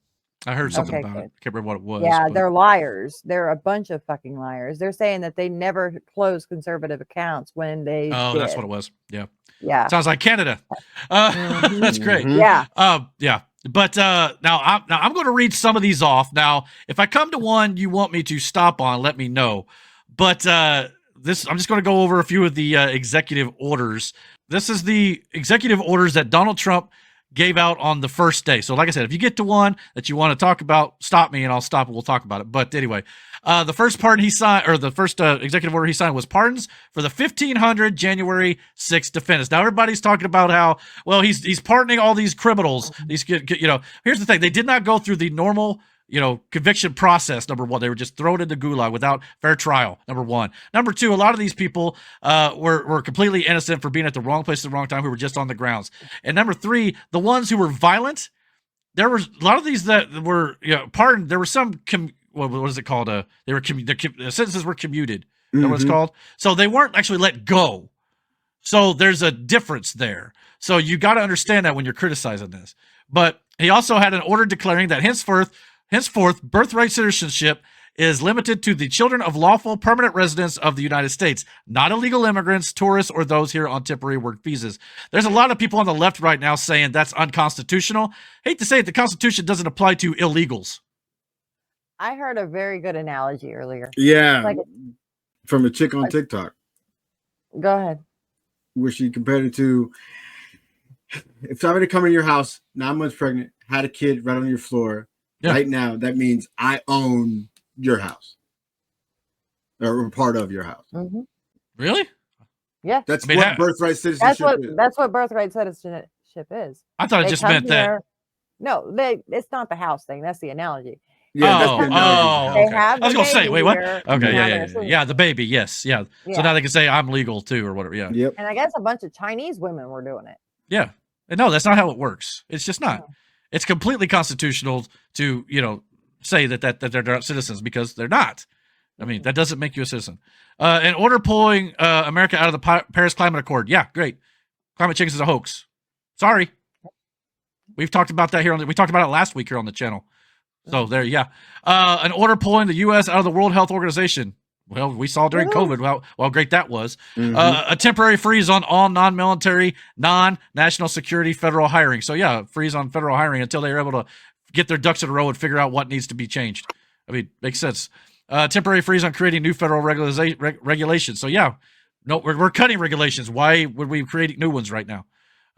I heard something about it. I can't remember what it was. Yeah, they're liars. They're a bunch of fucking liars. They're saying that they never closed conservative accounts when they did. That's what it was. Yeah. Yeah. Sounds like Canada. That's great. Yeah. Yeah. But now I'm going to read some of these off. Now, if I come to one you want me to stop on, let me know. But I'm just going to go over a few of the executive orders. This is the executive orders that Donald Trump gave out on the first day. So like I said, if you get to one that you want to talk about, stop me and I'll stop and we'll talk about it. But anyway, the first pardon he signed, or the first executive order he signed, was pardons for the 1,500 January 6th defendants. Now everybody's talking about how, well, he's pardoning all these criminals. These, here's the thing. They did not go through the normal, conviction process. Number one, they were just thrown into gulag without fair trial. Number one. Number two, a lot of these people were completely innocent for being at the wrong place at the wrong time, who were just on the grounds. And number three, the ones who were violent, there were a lot of these that were pardoned. There were some, what is it called? The sentences were commuted. Is that what it's called? So they weren't actually let go. So there's a difference there. So you got to understand that when you're criticizing this. But he also had an order declaring that henceforth, birthright citizenship is limited to the children of lawful permanent residents of the United States, not illegal immigrants, tourists, or those here on temporary work visas. There's a lot of people on the left right now saying that's unconstitutional. Hate to say it, the Constitution doesn't apply to illegals. I heard a very good analogy earlier. Yeah, from a chick on TikTok. Go ahead. Where she compared it to, if somebody come in your house, 9 months pregnant, had a kid right on your floor, right now, that means I own your house or part of your house. Mm-hmm. Really? Yeah. That's what birthright citizenship is. That's what birthright citizenship is. I thought it just meant that. No, it's not the house thing. That's the analogy. Yeah, okay. I was going to say, wait, what? Okay, yeah, the baby, yes, yeah. So now they can say I'm legal too or whatever, yeah. Yep. And I guess a bunch of Chinese women were doing it. Yeah. No, that's not how it works. It's just not. It's completely constitutional to, say that they're not citizens because they're not. I mean, that doesn't make you a citizen. An order pulling America out of the Paris Climate Accord. Yeah, great. Climate change is a hoax. Sorry. We've talked about that here. We talked about it last week here on the channel. So there, yeah. An order pulling the U.S. out of the World Health Organization. Well, we saw during COVID how great that was. Mm-hmm. A temporary freeze on all non-military, non-national security federal hiring. So yeah, freeze on federal hiring until they're able to get their ducks in a row and figure out what needs to be changed. I mean, makes sense. Temporary freeze on creating new federal regulations. So yeah, no, we're cutting regulations. Why would we create new ones right now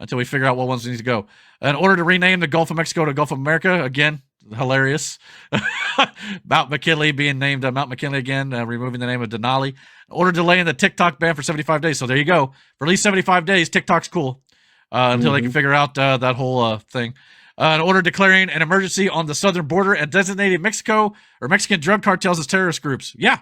until we figure out what ones need to go? In order to rename the Gulf of Mexico to Gulf of America, again, hilarious. Mount McKinley being named Mount McKinley again, removing the name of Denali. In order to delay in the TikTok ban for 75 days. So there you go. For at least 75 days, TikTok's cool until they can figure out that whole thing. In order declaring an emergency on the southern border and designating Mexico or Mexican drug cartels as terrorist groups. Yeah.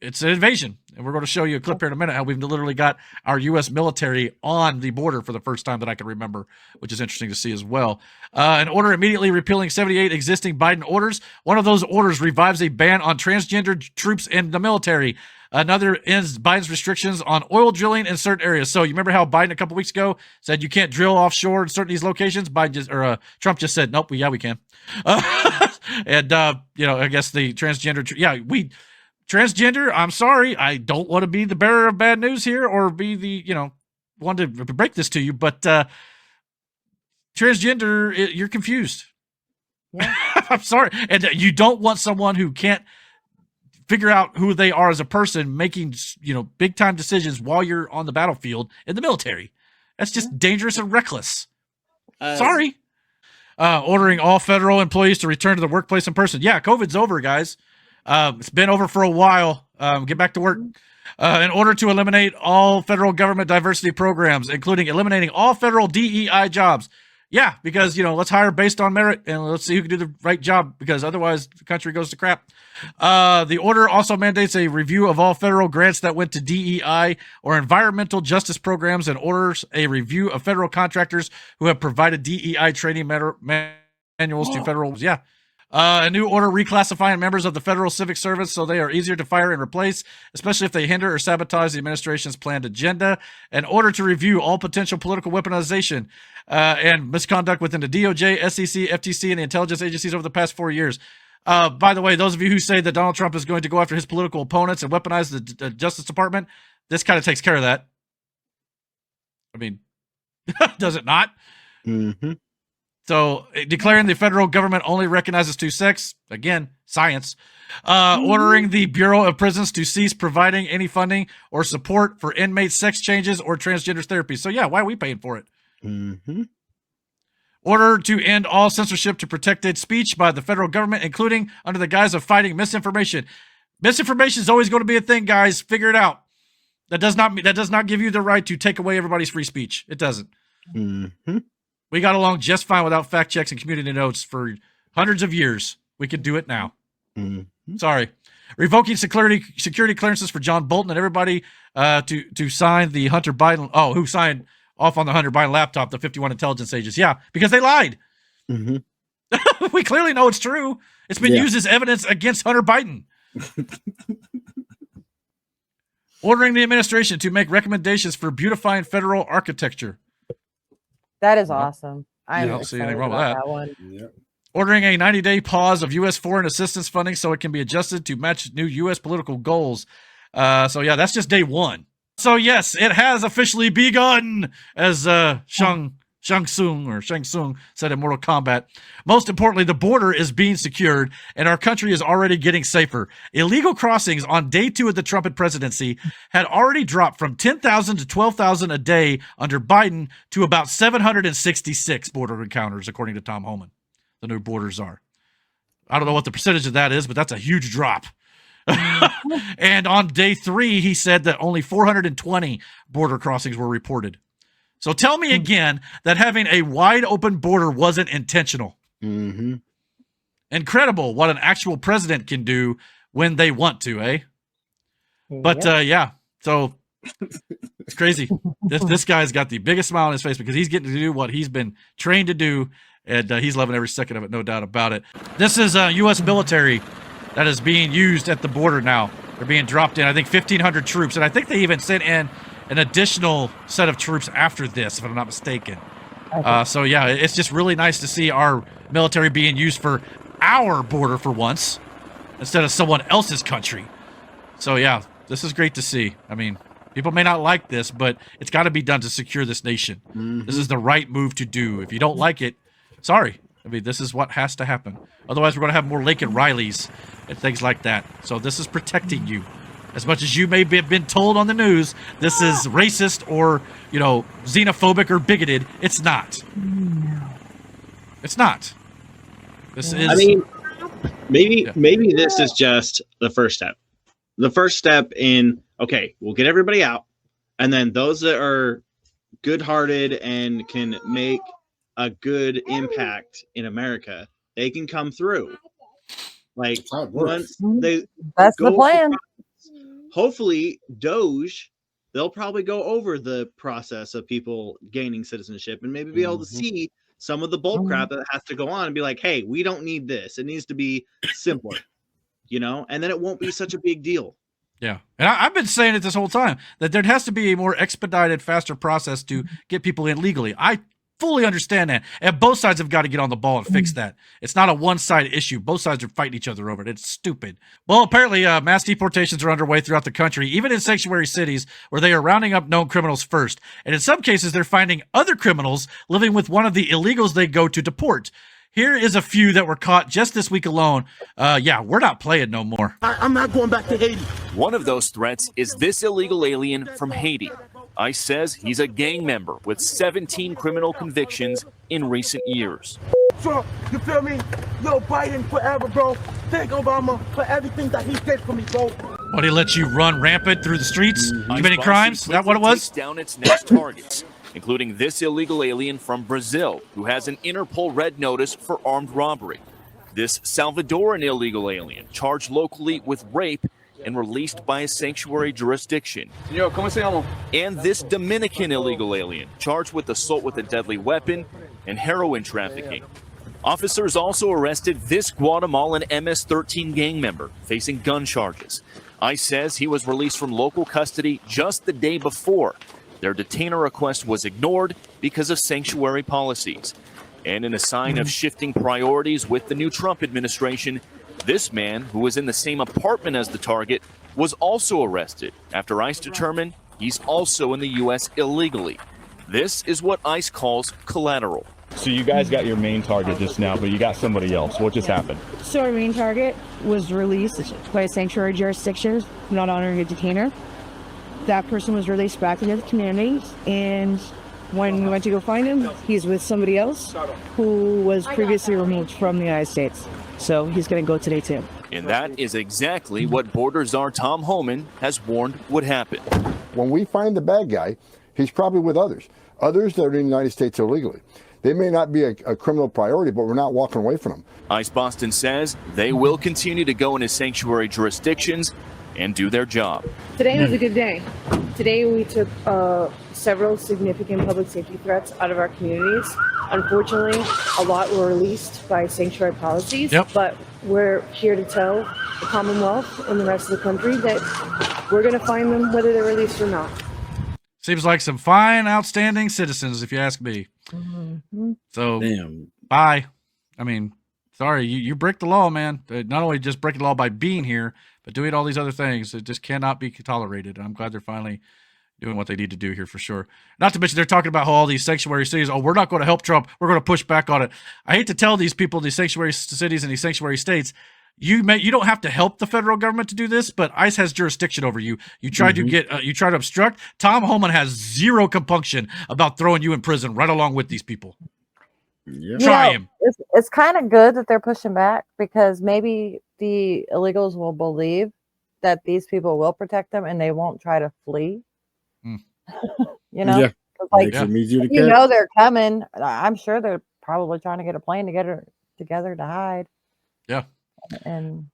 It's an invasion. And we're going to show you a clip here in a minute how we've literally got our U.S. military on the border for the first time that I can remember, which is interesting to see as well. In order immediately repealing 78 existing Biden orders. One of those orders revives a ban on transgender troops in the military. Another ends Biden's restrictions on oil drilling in certain areas. So you remember how Biden a couple weeks ago said you can't drill offshore in certain these locations? Trump just said, nope, we can. And I guess the transgender, transgender, I'm sorry, I don't want to be the bearer of bad news here or be the, one to break this to you, but transgender, you're confused. Yeah. I'm sorry. And you don't want someone who can't figure out who they are as a person making, big time decisions while you're on the battlefield in the military. That's just dangerous and reckless. Sorry. Ordering all federal employees to return to the workplace in person. Yeah, COVID's over, guys. It's been over for a while. Get back to work. In order to eliminate all federal government diversity programs, including eliminating all federal DEI jobs. Yeah, because, let's hire based on merit and let's see who can do the right job because otherwise the country goes to crap. The order also mandates a review of all federal grants that went to DEI or environmental justice programs and orders a review of federal contractors who have provided DEI training manuals to federal. Yeah. A new order reclassifying members of the federal civic service so they are easier to fire and replace, especially if they hinder or sabotage the administration's planned agenda. An order to review all potential political weaponization and misconduct within the DOJ, SEC, FTC, and the intelligence agencies over the past 4 years. By the way, those of you who say that Donald Trump is going to go after his political opponents and weaponize the Justice Department, this kind of takes care of that. I mean, does it not? Mm-hmm. So declaring the federal government only recognizes two sex, again, science, ordering the Bureau of Prisons to cease providing any funding or support for inmate sex changes or transgender therapy. So yeah, why are we paying for it? Mm-hmm. Order to end all censorship to protected speech by the federal government, including under the guise of fighting misinformation. Misinformation is always going to be a thing, guys. Figure it out. That does not give you the right to take away everybody's free speech. It doesn't. Mm-hmm. We got along just fine without fact checks and community notes for hundreds of years. We could do it now. Mm-hmm. Sorry. Revoking security clearances for John Bolton and everybody to sign the Hunter Biden. Oh, who signed off on the Hunter Biden laptop, the 51 intelligence agents. Yeah, because they lied. Mm-hmm. We clearly know it's true. It's been used as evidence against Hunter Biden. Ordering the administration to make recommendations for beautifying federal architecture. That is awesome. I don't see anything wrong with that. One. Yep. Ordering a 90-day pause of U.S. foreign assistance funding so it can be adjusted to match new U.S. political goals. So yeah, that's just day one. So yes, it has officially begun, as Shang Tsung said in Mortal Kombat. Most importantly, the border is being secured, and our country is already getting safer. Illegal crossings on day 2 of the Trump presidency had already dropped from 10,000 to 12,000 a day under Biden to about 766 border encounters, according to Tom Homan. The new borders are. I don't know what the percentage of that is, but that's a huge drop. And on day 3, he said that only 420 border crossings were reported. So tell me again that having a wide open border wasn't intentional. Mm-hmm. Incredible what an actual president can do when they want to, eh? But yeah, so it's crazy. This guy's got the biggest smile on his face because he's getting to do what he's been trained to do, and he's loving every second of it, no doubt about it. This is U.S. military that is being used at the border now. They're being dropped in, I think, 1,500 troops, and I think they even sent in an additional set of troops after this, if I'm not mistaken. So yeah, it's just really nice to see our military being used for our border for once, instead of someone else's country. So yeah, this is great to see. I mean, people may not like this, but it's got to be done to secure this nation. This is the right move to do. If you don't like it, sorry. I mean, this is what has to happen. Otherwise, we're going to have more Lincoln Rileys and things like that. So this is protecting you. As much as you may have been told on the news, this is racist or, xenophobic or bigoted, it's not. It's not. This is... I mean, maybe this is just the first step. The first step in, okay, we'll get everybody out. And then those that are good-hearted and can make a good impact in America, they can come through. Like, once they That's the plan. Hopefully, Doge, they'll probably go over the process of people gaining citizenship and maybe be able to see some of the bull crap that has to go on and be like, hey, we don't need this. It needs to be simpler, and then it won't be such a big deal. Yeah. And I've been saying it this whole time that there has to be a more expedited, faster process to get people in legally. I fully understand that. And both sides have got to get on the ball and fix that. It's not a one-sided issue. Both sides are fighting each other over it. It's stupid. Well, apparently mass deportations are underway throughout the country, even in sanctuary cities where they are rounding up known criminals first. And in some cases, they're finding other criminals living with one of the illegals they go to deport. Here is a few that were caught just this week alone. Yeah, we're not playing no more. I'm not going back to Haiti. One of those threats is this illegal alien from Haiti. ICE says he's a gang member with 17 criminal convictions in recent years. Trump, you feel me? Yo, Biden forever, bro. Thank Obama for everything that he did for me, bro. What, he let you run rampant through the streets, committing crimes? Is that what it was? Down its next targets, including this illegal alien from Brazil who has an Interpol red notice for armed robbery. This Salvadoran illegal alien charged locally with rape and released by a sanctuary jurisdiction. And this Dominican illegal alien charged with assault with a deadly weapon and heroin trafficking. Officers also arrested this Guatemalan MS-13 gang member facing gun charges. ICE says he was released from local custody just the day before. Their detainer request was ignored because of sanctuary policies. And in a sign of shifting priorities with the new Trump administration, this man, who was in the same apartment as the target, was also arrested after ICE determined he's also in the U.S. illegally. This is what ICE calls collateral. So you guys got your main target just now, but you got somebody else. What just happened? So our main target was released by a sanctuary jurisdiction, not honoring a detainer. That person was released back into the community, and when we went to go find him, he's with somebody else who was previously removed from the United States. So he's going to go today too. And that is exactly what Border Czar Tom Homan has warned would happen. When we find the bad guy, he's probably with others that are in the United States illegally. They may not be a criminal priority, but we're not walking away from them. ICE Boston says they will continue to go into sanctuary jurisdictions and do their job. Today was a good day. Today we took several significant public safety threats out of our communities. Unfortunately, a lot were released by sanctuary policies, but we're here to tell the Commonwealth and the rest of the country that we're going to find them whether they're released or not. Seems like some fine, outstanding citizens, if you ask me. So, bye. I mean, sorry, you break the law, man. Not only just breaking the law by being here, but doing all these other things. It just cannot be tolerated. I'm glad they're finally doing what they need to do here for sure. Not to mention they're talking about how all these sanctuary cities, we're not going to help Trump. We're going to push back on it. I hate to tell these people, these sanctuary cities and these sanctuary states, you don't have to help the federal government to do this, but ICE has jurisdiction over you. You try to obstruct. Tom Homan has zero compunction about throwing you in prison right along with these people. Try him. It's kind of good that they're pushing back because maybe the illegals will believe that these people will protect them and they won't try to flee. Yeah. Like, you know they're coming. I'm sure they're probably trying to get a plane together to hide. Yeah. And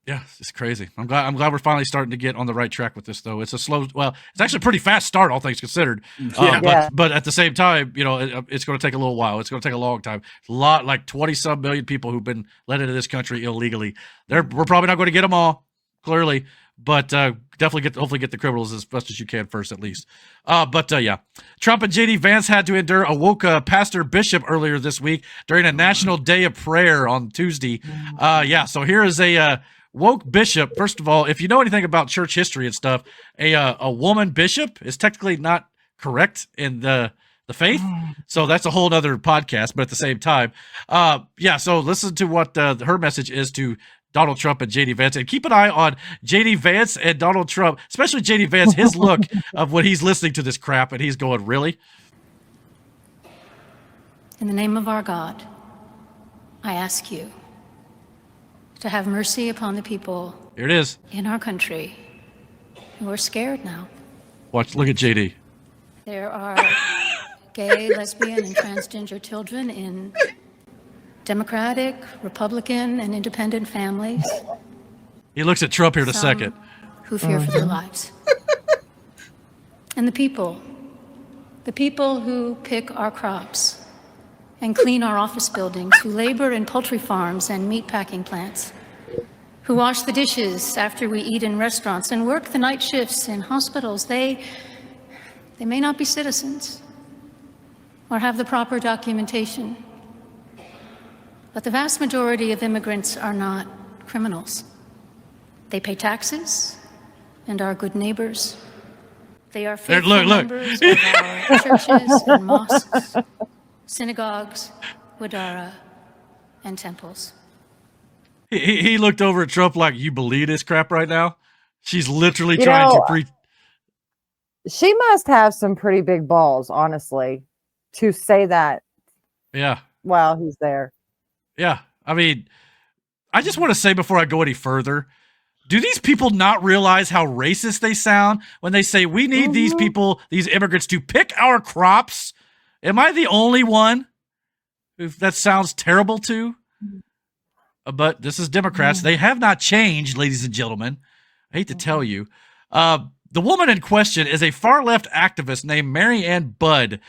yeah, it's crazy. I'm glad we're finally starting to get on the right track with this, though. It's it's actually a pretty fast start, all things considered. But at the same time, it's going to take a little while. It's going to take a long time. A lot, like 20-some million people who've been let into this country illegally. We're probably not going to get them all, clearly, but definitely hopefully get the criminals as best as you can first, at least. Yeah, Trump and J.D. Vance had to endure a woke pastor bishop earlier this week during a national day of prayer on Tuesday. So here is a woke bishop. First of all, if you know anything about church history and stuff, a woman bishop is technically not correct in the faith. So that's a whole other podcast, but at the same time, so listen to what her message is to Donald Trump and JD Vance, and keep an eye on JD Vance and Donald Trump, especially JD Vance, his look of when he's listening to this crap and he's going, really? In the name of our God, I ask you to have mercy upon the people Here it is. in our country who are scared now. Look at JD. There are gay, lesbian, and transgender children in Democratic, Republican, and independent families. He looks at Trump here in a Some second. who fear for their lives. And the people who pick our crops and clean our office buildings, who labor in poultry farms and meat packing plants, who wash the dishes after we eat in restaurants and work the night shifts in hospitals, they may not be citizens or have the proper documentation, but the vast majority of immigrants are not criminals. They pay taxes and are good neighbors. They are faithful members of our churches and mosques, synagogues, wadara, and temples. He looked over at Trump like, you believe this crap right now? She's literally trying to preach. She must have some pretty big balls, honestly, to say that. Yeah. While he's there. Yeah. I mean, I just want to say before I go any further, do these people not realize how racist they sound when they say we need these people, these immigrants, to pick our crops? Am I the only one who that sounds terrible to? But this is Democrats. They have not changed, ladies and gentlemen. I hate to tell you. The woman in question is a far-left activist named Mary Ann Budd.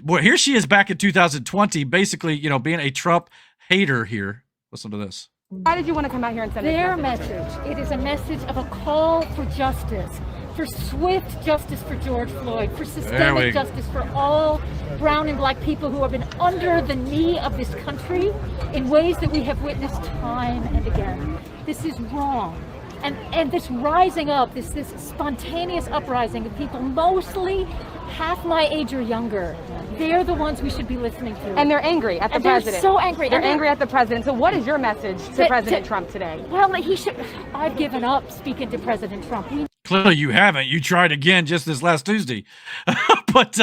Well, here she is back in 2020, basically, being a Trump hater here. Listen to this. Why did you want to come out here and send their message? It is a message of a call for justice, for swift justice for George Floyd, for systemic justice for all brown and black people who have been under the knee of this country in ways that we have witnessed time and again. This is wrong. And this rising up, this spontaneous uprising of people, mostly half my age or younger, they're the ones we should be listening to. And they're angry at the president. They're so angry. They're angry at the president. So what is your message to President Trump today? Well, I've given up speaking to President Trump. Clearly you haven't. You tried again just this last Tuesday. But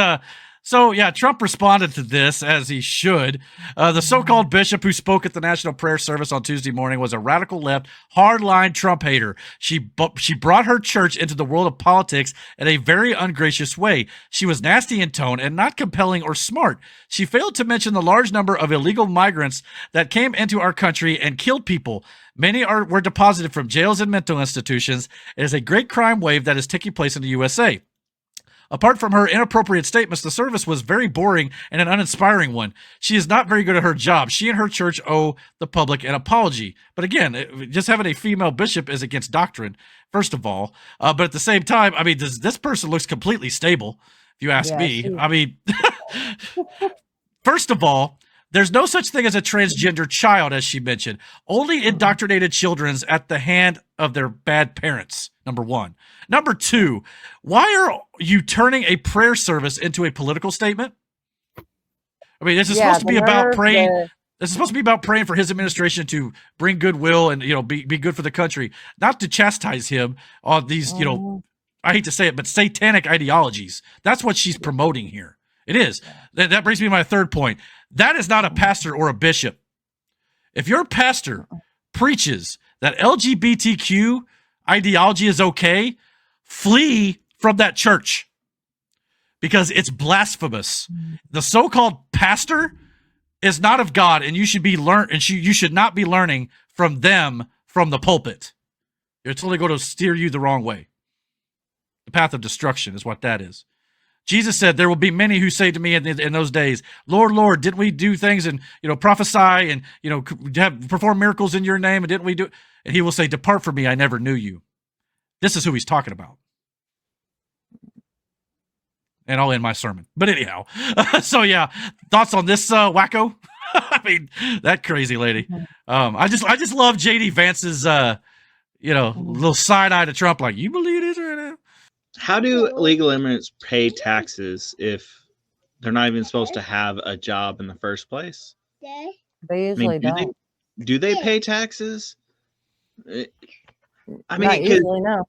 Trump responded to this as he should. The so-called bishop who spoke at the National Prayer Service on Tuesday morning was a radical left, hardline Trump hater. She brought her church into the world of politics in a very ungracious way. She was nasty in tone and not compelling or smart. She failed to mention the large number of illegal migrants that came into our country and killed people. Many were deposited from jails and mental institutions. It is a great crime wave that is taking place in the USA. Apart from her inappropriate statements, the service was very boring and an uninspiring one. She is not very good at her job. She and her church owe the public an apology. But again, just having a female bishop is against doctrine, first of all. But at the same time, I mean, this person looks completely stable, if you ask me. I mean, first of all, there's no such thing as a transgender child, as she mentioned. Only indoctrinated children at the hand of their bad parents, number one. Number two, why are you turning a prayer service into a political statement? I mean, this is supposed to be about praying. This is supposed to be about praying for his administration to bring goodwill and, be good for the country, not to chastise him on these, I hate to say it, but satanic ideologies. That's what she's promoting here. It is. That brings me to my third point. That is not a pastor or a bishop. If your pastor preaches that LGBTQ ideology is okay, flee from that church because it's blasphemous. The so-called pastor is not of God, and you should you should not be learning from them from the pulpit. It's only going to steer you the wrong way. The path of destruction is what that is. Jesus said, there will be many who say to me in those days, Lord, Lord, didn't we do things and, prophesy and, perform miracles in your name? And didn't we do? And he will say, depart from me. I never knew you. This is who he's talking about. And I'll end my sermon. But anyhow, thoughts on this wacko? I mean, that crazy lady. I just love JD Vance's, little side eye to Trump, like, you believe this right now? How do illegal immigrants pay taxes if they're not even supposed to have a job in the first place? They usually don't. Do they pay taxes? I mean, Not usually, no.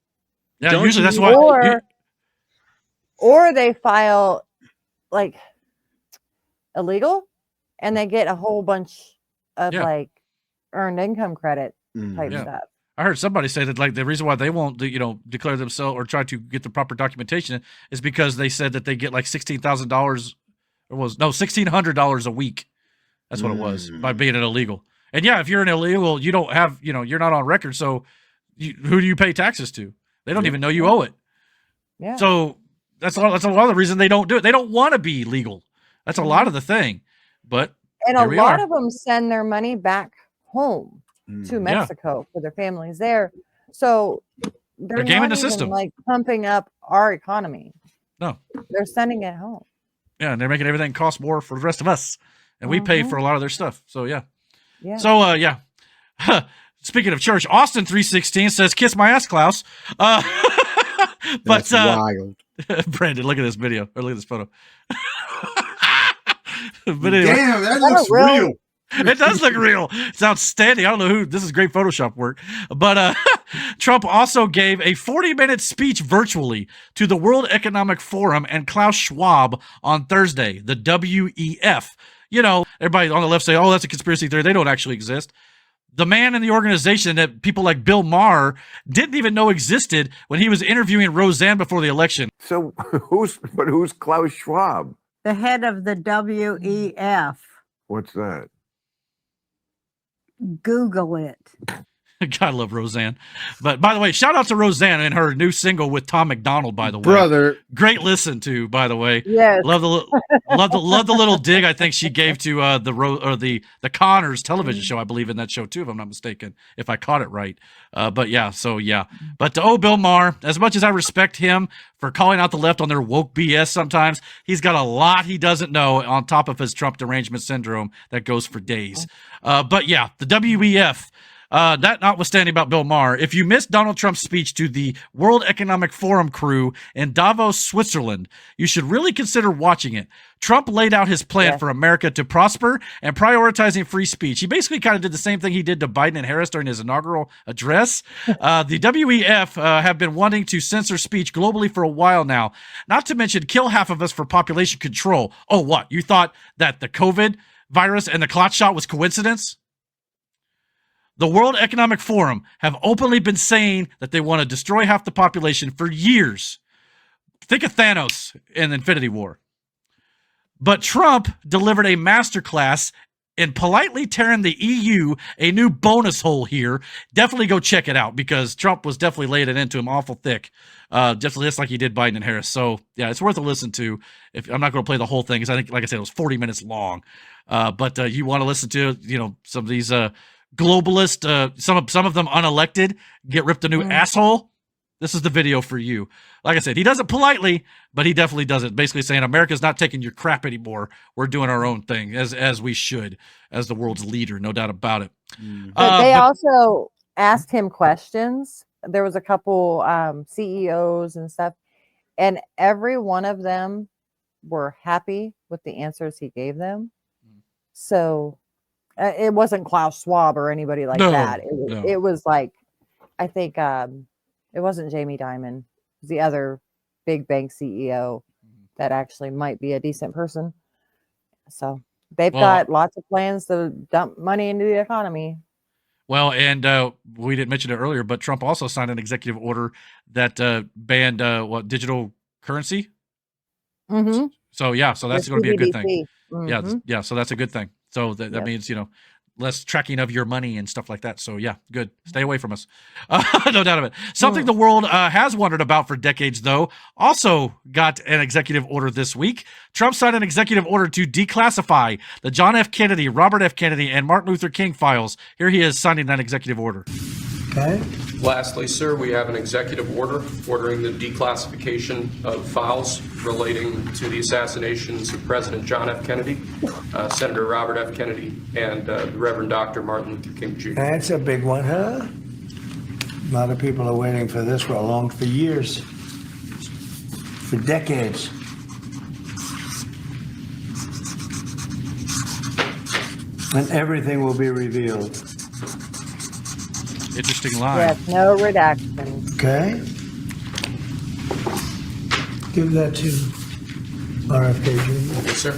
Yeah, usually that's why. Or they file like illegal, and they get a whole bunch of like earned income credit type stuff. I heard somebody say that like the reason why they won't, declare themselves or try to get the proper documentation is because they said that they get like $16,000 $1,600 a week. That's what it was by being an illegal. And yeah, if you're an illegal, you don't have, you're not on record. So who do you pay taxes to? They don't even know you owe it. Yeah. So that's a lot of the reason they don't do it. They don't want to be legal. That's a lot of the thing. But and a lot of them send their money back home to Mexico for their families there. So they're gaming not the even system, like pumping up our economy. No, they're sending it home. Yeah, and they're making everything cost more for the rest of us, and we pay for a lot of their stuff. So yeah. So speaking of church, Austin 316 says, "Kiss my ass, Klaus." That's wild. Brandon, look at this video or look at this photo. But anyway, damn, that looks real. It does look real. It's outstanding. I don't know who. This is great Photoshop work. But Trump also gave a 40-minute speech virtually to the World Economic Forum and Klaus Schwab on Thursday, the WEF. Everybody on the left say, oh, that's a conspiracy theory. They don't actually exist. The man in the organization that people like Bill Maher didn't even know existed when he was interviewing Roseanne before the election. So who's Klaus Schwab? The head of the WEF. What's that? Google it. God, I love Roseanne. But by the way, shout out to Roseanne and her new single with Tom McDonald, by the way. Brother. Great listen to, by the way. Yes. Love the little dig I think she gave to the Connors television show, I believe in that show too, if I'm not mistaken, if I caught it right. But yeah. But to Bill Maher, as much as I respect him for calling out the left on their woke BS sometimes, he's got a lot he doesn't know on top of his Trump derangement syndrome that goes for days. But yeah, the WEF. That notwithstanding about Bill Maher, if you missed Donald Trump's speech to the World Economic Forum crew in Davos, Switzerland, you should really consider watching it. Trump laid out his plan for America to prosper and prioritizing free speech. He basically kind of did the same thing he did to Biden and Harris during his inaugural address. The WEF have been wanting to censor speech globally for a while now, not to mention kill half of us for population control. Oh, what? You thought that the COVID virus and the clot shot was coincidence? The World Economic Forum have openly been saying that they want to destroy half the population for years. Think of Thanos in Infinity War. But Trump delivered a masterclass in politely tearing the EU a new bonus hole here. Definitely go check it out because Trump was definitely laying it into him awful thick. Definitely just like he did Biden and Harris. So yeah, it's worth a listen to. If I'm not going to play the whole thing because I think, like I said, it was 40 minutes long. But you want to listen to, some of these globalist, some of them unelected, get ripped a new asshole. This is the video for you. Like I said, he does it politely, but he definitely does it. Basically saying America's not taking your crap anymore. We're doing our own thing as we should, as the world's leader, no doubt about it. But they also asked him questions. There was a couple CEOs and stuff, and every one of them were happy with the answers he gave them. So it wasn't Klaus Schwab or anybody like that. It was like, I think it wasn't Jamie Dimon, it was the other big bank CEO that actually might be a decent person. So they've got lots of plans to dump money into the economy. Well, and we didn't mention it earlier, but Trump also signed an executive order that banned digital currency. Mm-hmm. So yeah, so that's going to be a good thing. Mm-hmm. Yeah. So that's a good thing. So that means, less tracking of your money and stuff like that. So yeah, good. Stay away from us. No doubt of it. Something the world has wondered about for decades, though, also got an executive order this week. Trump signed an executive order to declassify the John F. Kennedy, Robert F. Kennedy, and Martin Luther King files. Here he is signing that executive order. Okay. Lastly, sir, we have an executive order ordering the declassification of files relating to the assassinations of President John F. Kennedy, Senator Robert F. Kennedy, and the Reverend Dr. Martin Luther King Jr. That's a big one, huh? lot of people are waiting for this for years, for decades. And everything will be revealed. Interesting line. Yes, no redaction. Okay? Give that to RFK Jr. Yes, sir.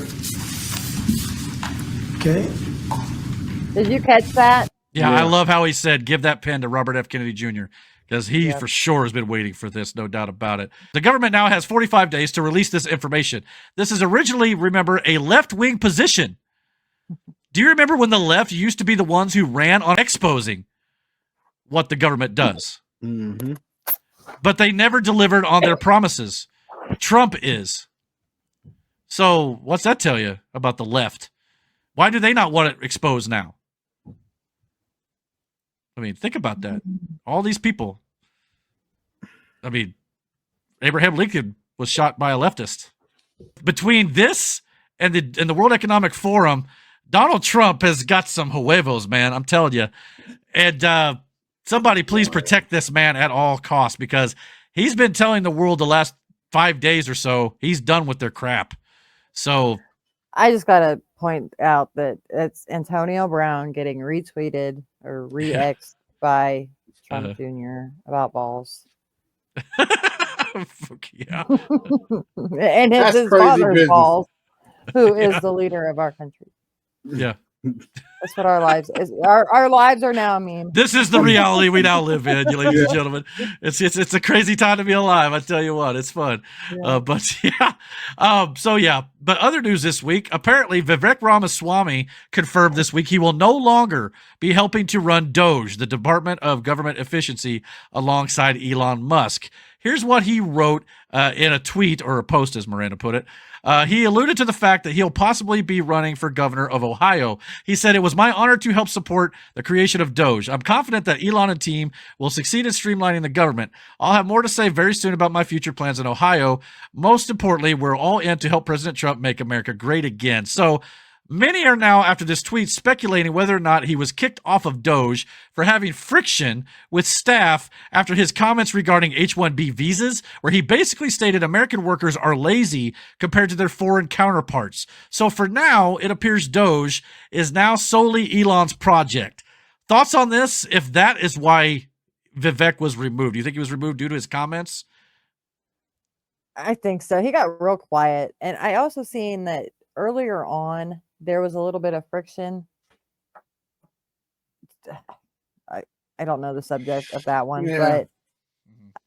Okay? Did you catch that? Yeah, I love how he said, give that pen to Robert F. Kennedy Jr., because he for sure has been waiting for this, no doubt about it. The government now has 45 days to release this information. This is originally, remember, a left-wing position. Do you remember when the left used to be the ones who ran on exposing what the government does? Mm-hmm. But they never delivered on their promises. Trump is. So what's that tell you about the left? Why do they not want it exposed now? I mean, think about that. All these people. I mean, Abraham Lincoln was shot by a leftist. Between this and the World Economic Forum, Donald Trump has got some huevos, man. I'm telling you. And somebody please protect this man at all costs, because he's been telling the world the last 5 days or so he's done with their crap. So I just got to point out that it's Antonio Brown getting retweeted or re-xed by Trump Jr. about balls. Yeah. And it's his father's balls, who is the leader of our country. Yeah. That's what our lives is. Our lives are now a meme. This is the reality we now live in, ladies and gentlemen. It's a crazy time to be alive. I tell you what, it's fun. But other news this week. Apparently, Vivek Ramaswamy confirmed this week he will no longer be helping to run DOGE, the Department of Government Efficiency, alongside Elon Musk. Here's what he wrote in a tweet, or a post, as Miranda put it. He alluded to the fact that he'll possibly be running for governor of Ohio. He said, "It was my honor to help support the creation of DOGE. I'm confident that Elon and team will succeed in streamlining the government. I'll have more to say very soon about my future plans in Ohio. Most importantly, we're all in to help President Trump make America great again." So many are now, after this tweet, speculating whether or not he was kicked off of DOGE for having friction with staff after his comments regarding H-1B visas, where he basically stated American workers are lazy compared to their foreign counterparts. So for now, it appears DOGE is now solely Elon's project. Thoughts on this, if that is why Vivek was removed? Do you think he was removed due to his comments? I think so. He got real quiet. And I also seen that earlier on, there was a little bit of friction. I don't know the subject of that one, but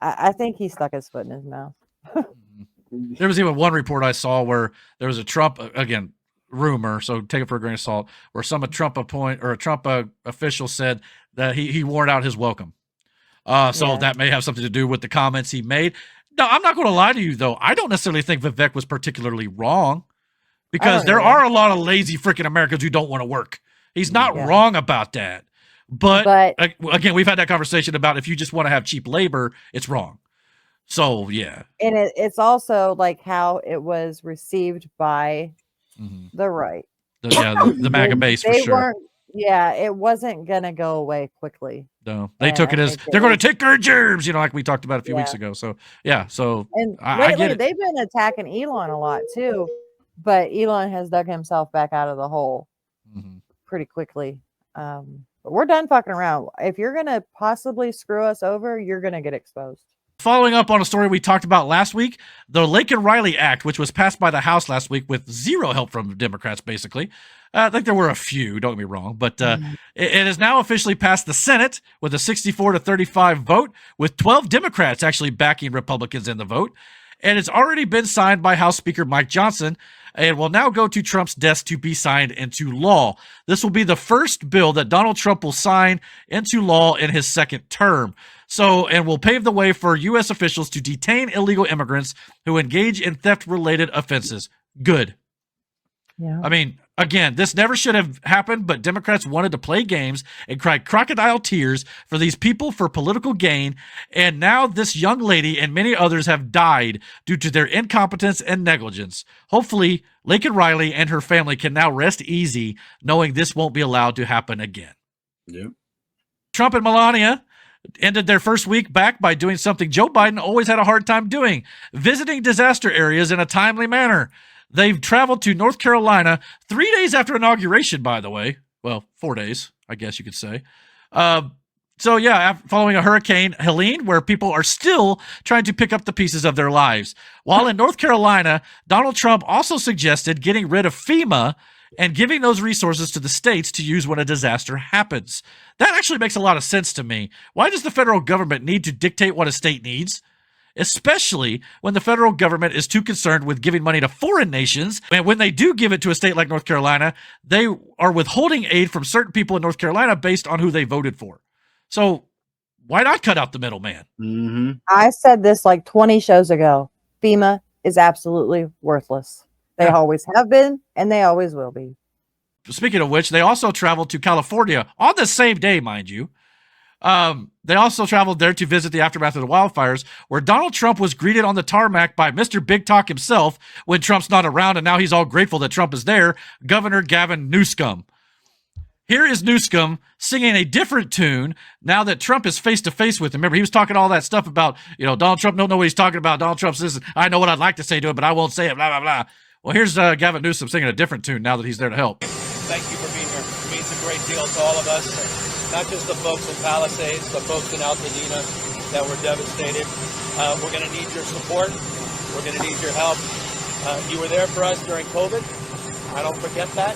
I think he stuck his foot in his mouth. There was even one report I saw where there was a Trump, again, rumor, so take it for a grain of salt, where a Trump official said that he wore out his welcome. That may have something to do with the comments he made. No, I'm not going to lie to you, though. I don't necessarily think Vivek was particularly wrong. Because there are a lot of lazy freaking Americans who don't want to work. He's not wrong about that. But again, we've had that conversation about if you just want to have cheap labor, it's wrong. So, yeah. And it's also like how it was received by the right. The MAGA base, for sure. It wasn't going to go away quickly. No, they took it as they're going to take our germs, like we talked about a few weeks ago. So, yeah. So, and I get it. They've been attacking Elon a lot, too. But Elon has dug himself back out of the hole pretty quickly. But we're done fucking around. If you're going to possibly screw us over, you're going to get exposed. Following up on a story we talked about last week, the Laken Riley Act, which was passed by the House last week with zero help from Democrats, basically. I think there were a few, don't get me wrong, but it has now officially passed the Senate with a 64-35 vote, with 12 Democrats actually backing Republicans in the vote. And it's already been signed by House Speaker Mike Johnson and will now go to Trump's desk to be signed into law. This will be the first bill that Donald Trump will sign into law in his second term. And will pave the way for U.S. officials to detain illegal immigrants who engage in theft-related offenses. Good. Yeah. I mean, again, this never should have happened, but Democrats wanted to play games and cry crocodile tears for these people for political gain. And now this young lady and many others have died due to their incompetence and negligence. Hopefully, Laken Riley and her family can now rest easy knowing this won't be allowed to happen again. Yep. Trump and Melania ended their first week back by doing something Joe Biden always had a hard time doing, visiting disaster areas in a timely manner. They've traveled to North Carolina 3 days after inauguration, by the way. Well, 4 days, I guess you could say. Following a Hurricane Helene, where people are still trying to pick up the pieces of their lives. While in North Carolina, Donald Trump also suggested getting rid of FEMA and giving those resources to the states to use when a disaster happens. That actually makes a lot of sense to me. Why does the federal government need to dictate what a state needs? Especially when the federal government is too concerned with giving money to foreign nations. And when they do give it to a state like North Carolina, they are withholding aid from certain people in North Carolina based on who they voted for. So why not cut out the middleman? Mm-hmm. I said this like 20 shows ago. FEMA is absolutely worthless. They always have been, and they always will be. Speaking of which, they also traveled to California on the same day, mind you. They also traveled there to visit the aftermath of the wildfires, where Donald Trump was greeted on the tarmac by Mr. Big Talk himself when Trump's not around, and now he's all grateful that Trump is there, Governor Gavin Newsom. Here is Newsom singing a different tune now that Trump is face-to-face with him. Remember, he was talking all that stuff about, Donald Trump don't know what he's talking about. Donald Trump says, I know what I'd like to say to him, but I won't say it, blah, blah, blah. Well, here's Gavin Newsom singing a different tune now that he's there to help. Thank you for being here. It means a great deal to all of us, not just the folks in Palisades, the folks in Altadena that were devastated. We're going to need your support. We're going to need your help. You were there for us during COVID. I don't forget that.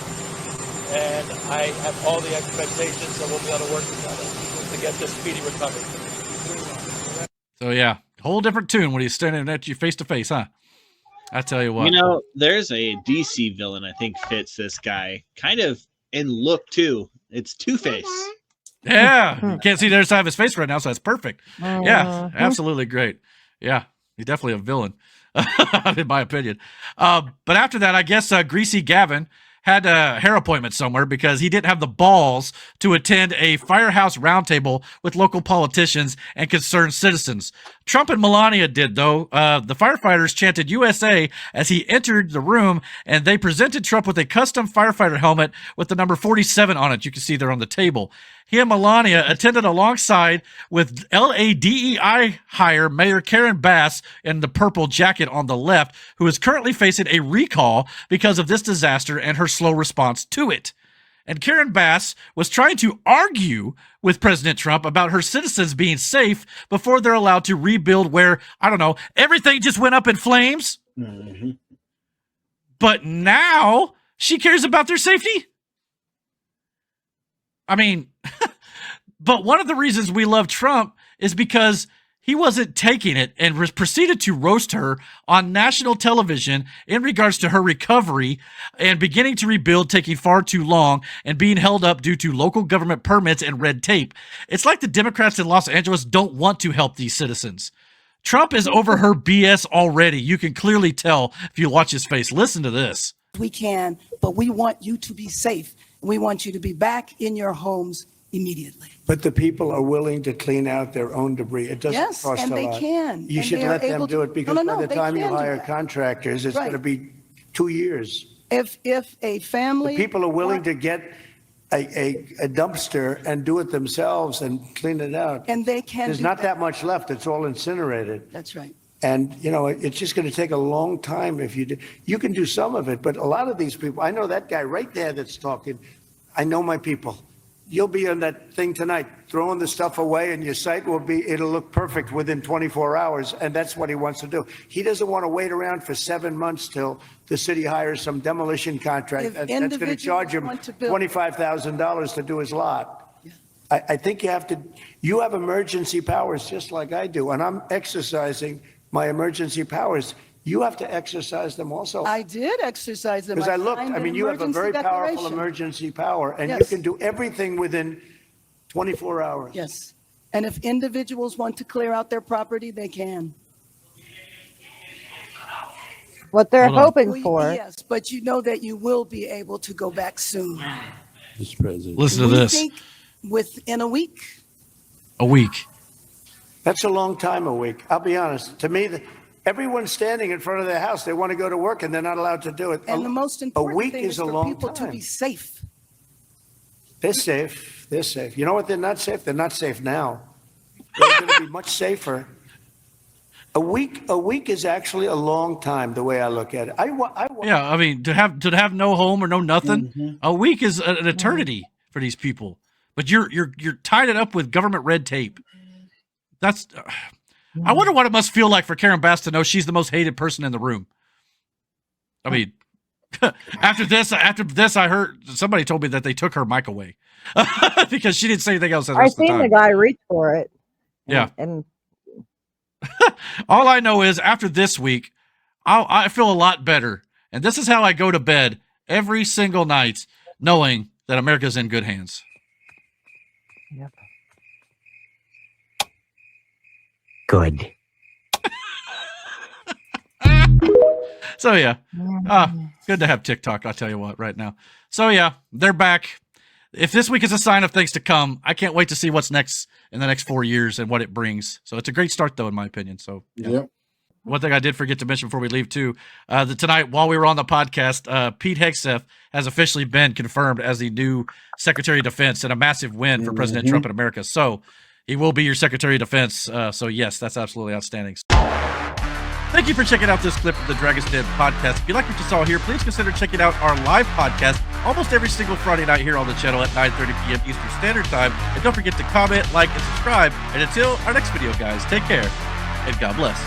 And I have all the expectations that we'll be able to work together to get this speedy recovery. So, yeah, whole different tune when he's standing at you face-to-face, huh? I tell you what. There's a DC villain I think fits this guy. Kind of in look, too. It's Two-Face. Yeah. You can't see the other side of his face right now, so that's perfect. Yeah, absolutely great. Yeah, he's definitely a villain, in my opinion. But after that, I guess Greasy Gavin had a hair appointment somewhere because he didn't have the balls to attend a firehouse roundtable with local politicians and concerned citizens. Trump and Melania did, though. The firefighters chanted USA as he entered the room, and they presented Trump with a custom firefighter helmet with the number 47 on it. You can see there on the table. He and Melania attended alongside with LADEI hire Mayor Karen Bass in the purple jacket on the left, who is currently facing a recall because of this disaster and her slow response to it. And Karen Bass was trying to argue with President Trump about her citizens being safe before they're allowed to rebuild where, I don't know, everything just went up in flames. Mm-hmm. But now she cares about their safety? I mean, but one of the reasons we love Trump is because he wasn't taking it and proceeded to roast her on national television in regards to her recovery and beginning to rebuild taking far too long and being held up due to local government permits and red tape. It's like the Democrats in Los Angeles don't want to help these citizens. Trump is over her BS already. You can clearly tell if you watch his face. Listen to this. We can, but we want you to be safe. We want you to be back in your homes immediately. But the people are willing to clean out their own debris. It doesn't cost a lot. Yes, and they can. You should let them do it because by the time you hire contractors, it's going to be 2 years. If a family... The people are willing to get a dumpster and do it themselves and clean it out. And they can. There's not that much left. It's all incinerated. That's right. And, it's just going to take a long time if you do. You can do some of it, but a lot of these people, I know that guy right there that's talking. I know my people. You'll be on that thing tonight, throwing the stuff away, and your site it'll look perfect within 24 hours. And that's what he wants to do. He doesn't want to wait around for 7 months till the city hires some demolition contract. That's going to charge him $25,000 to do his lot. Yeah. I think you have emergency powers just like I do. And I'm exercising my emergency powers. You have to exercise them also. I did exercise them. Because I looked, you have a very powerful emergency power, and you can do everything within 24 hours. Yes. And if individuals want to clear out their property, they can. What they're hoping for. Yes, but you know that you will be able to go back soon. Mr. President. Listen to this. Think within a week. A week. That's a long time, a week. I'll be honest. To me, everyone's standing in front of their house. They want to go to work, and they're not allowed to do it. And the most important thing is for people to be safe. They're safe. They're safe. You know what? They're not safe. They're not safe now. They're going to be much safer. A week is actually a long time, the way I look at it. Yeah, I mean, to have no home or no nothing, a week is an eternity for these people. But you're tied it up with government red tape. That's. I wonder what it must feel like for Karen Bass to know she's the most hated person in the room. I mean, after this, I heard somebody told me that they took her mic away because she didn't say anything else. I seen the guy reach for it. Yeah, and all I know is after this week, I feel a lot better, and this is how I go to bed every single night, knowing that America's in good hands. Yep. Good. So yeah, good to have TikTok. I'll tell you what, right now. So yeah, they're back. If this week is a sign of things to come, I can't wait to see what's next in the next 4 years and what it brings. So it's a great start, though, in my opinion. So yeah. Yep. One thing I did forget to mention before we leave too, tonight while we were on the podcast, Pete Hegseth has officially been confirmed as the new Secretary of Defense, and a massive win for President Trump in America. So he will be your Secretary of Defense. So yes, that's absolutely outstanding. Thank you for checking out this clip of the Dragon's Den podcast. If you like what you saw here, please consider checking out our live podcast almost every single Friday night here on the channel at 9:30 p.m. Eastern Standard Time. And don't forget to comment, like, and subscribe. And until our next video, guys, take care and God bless.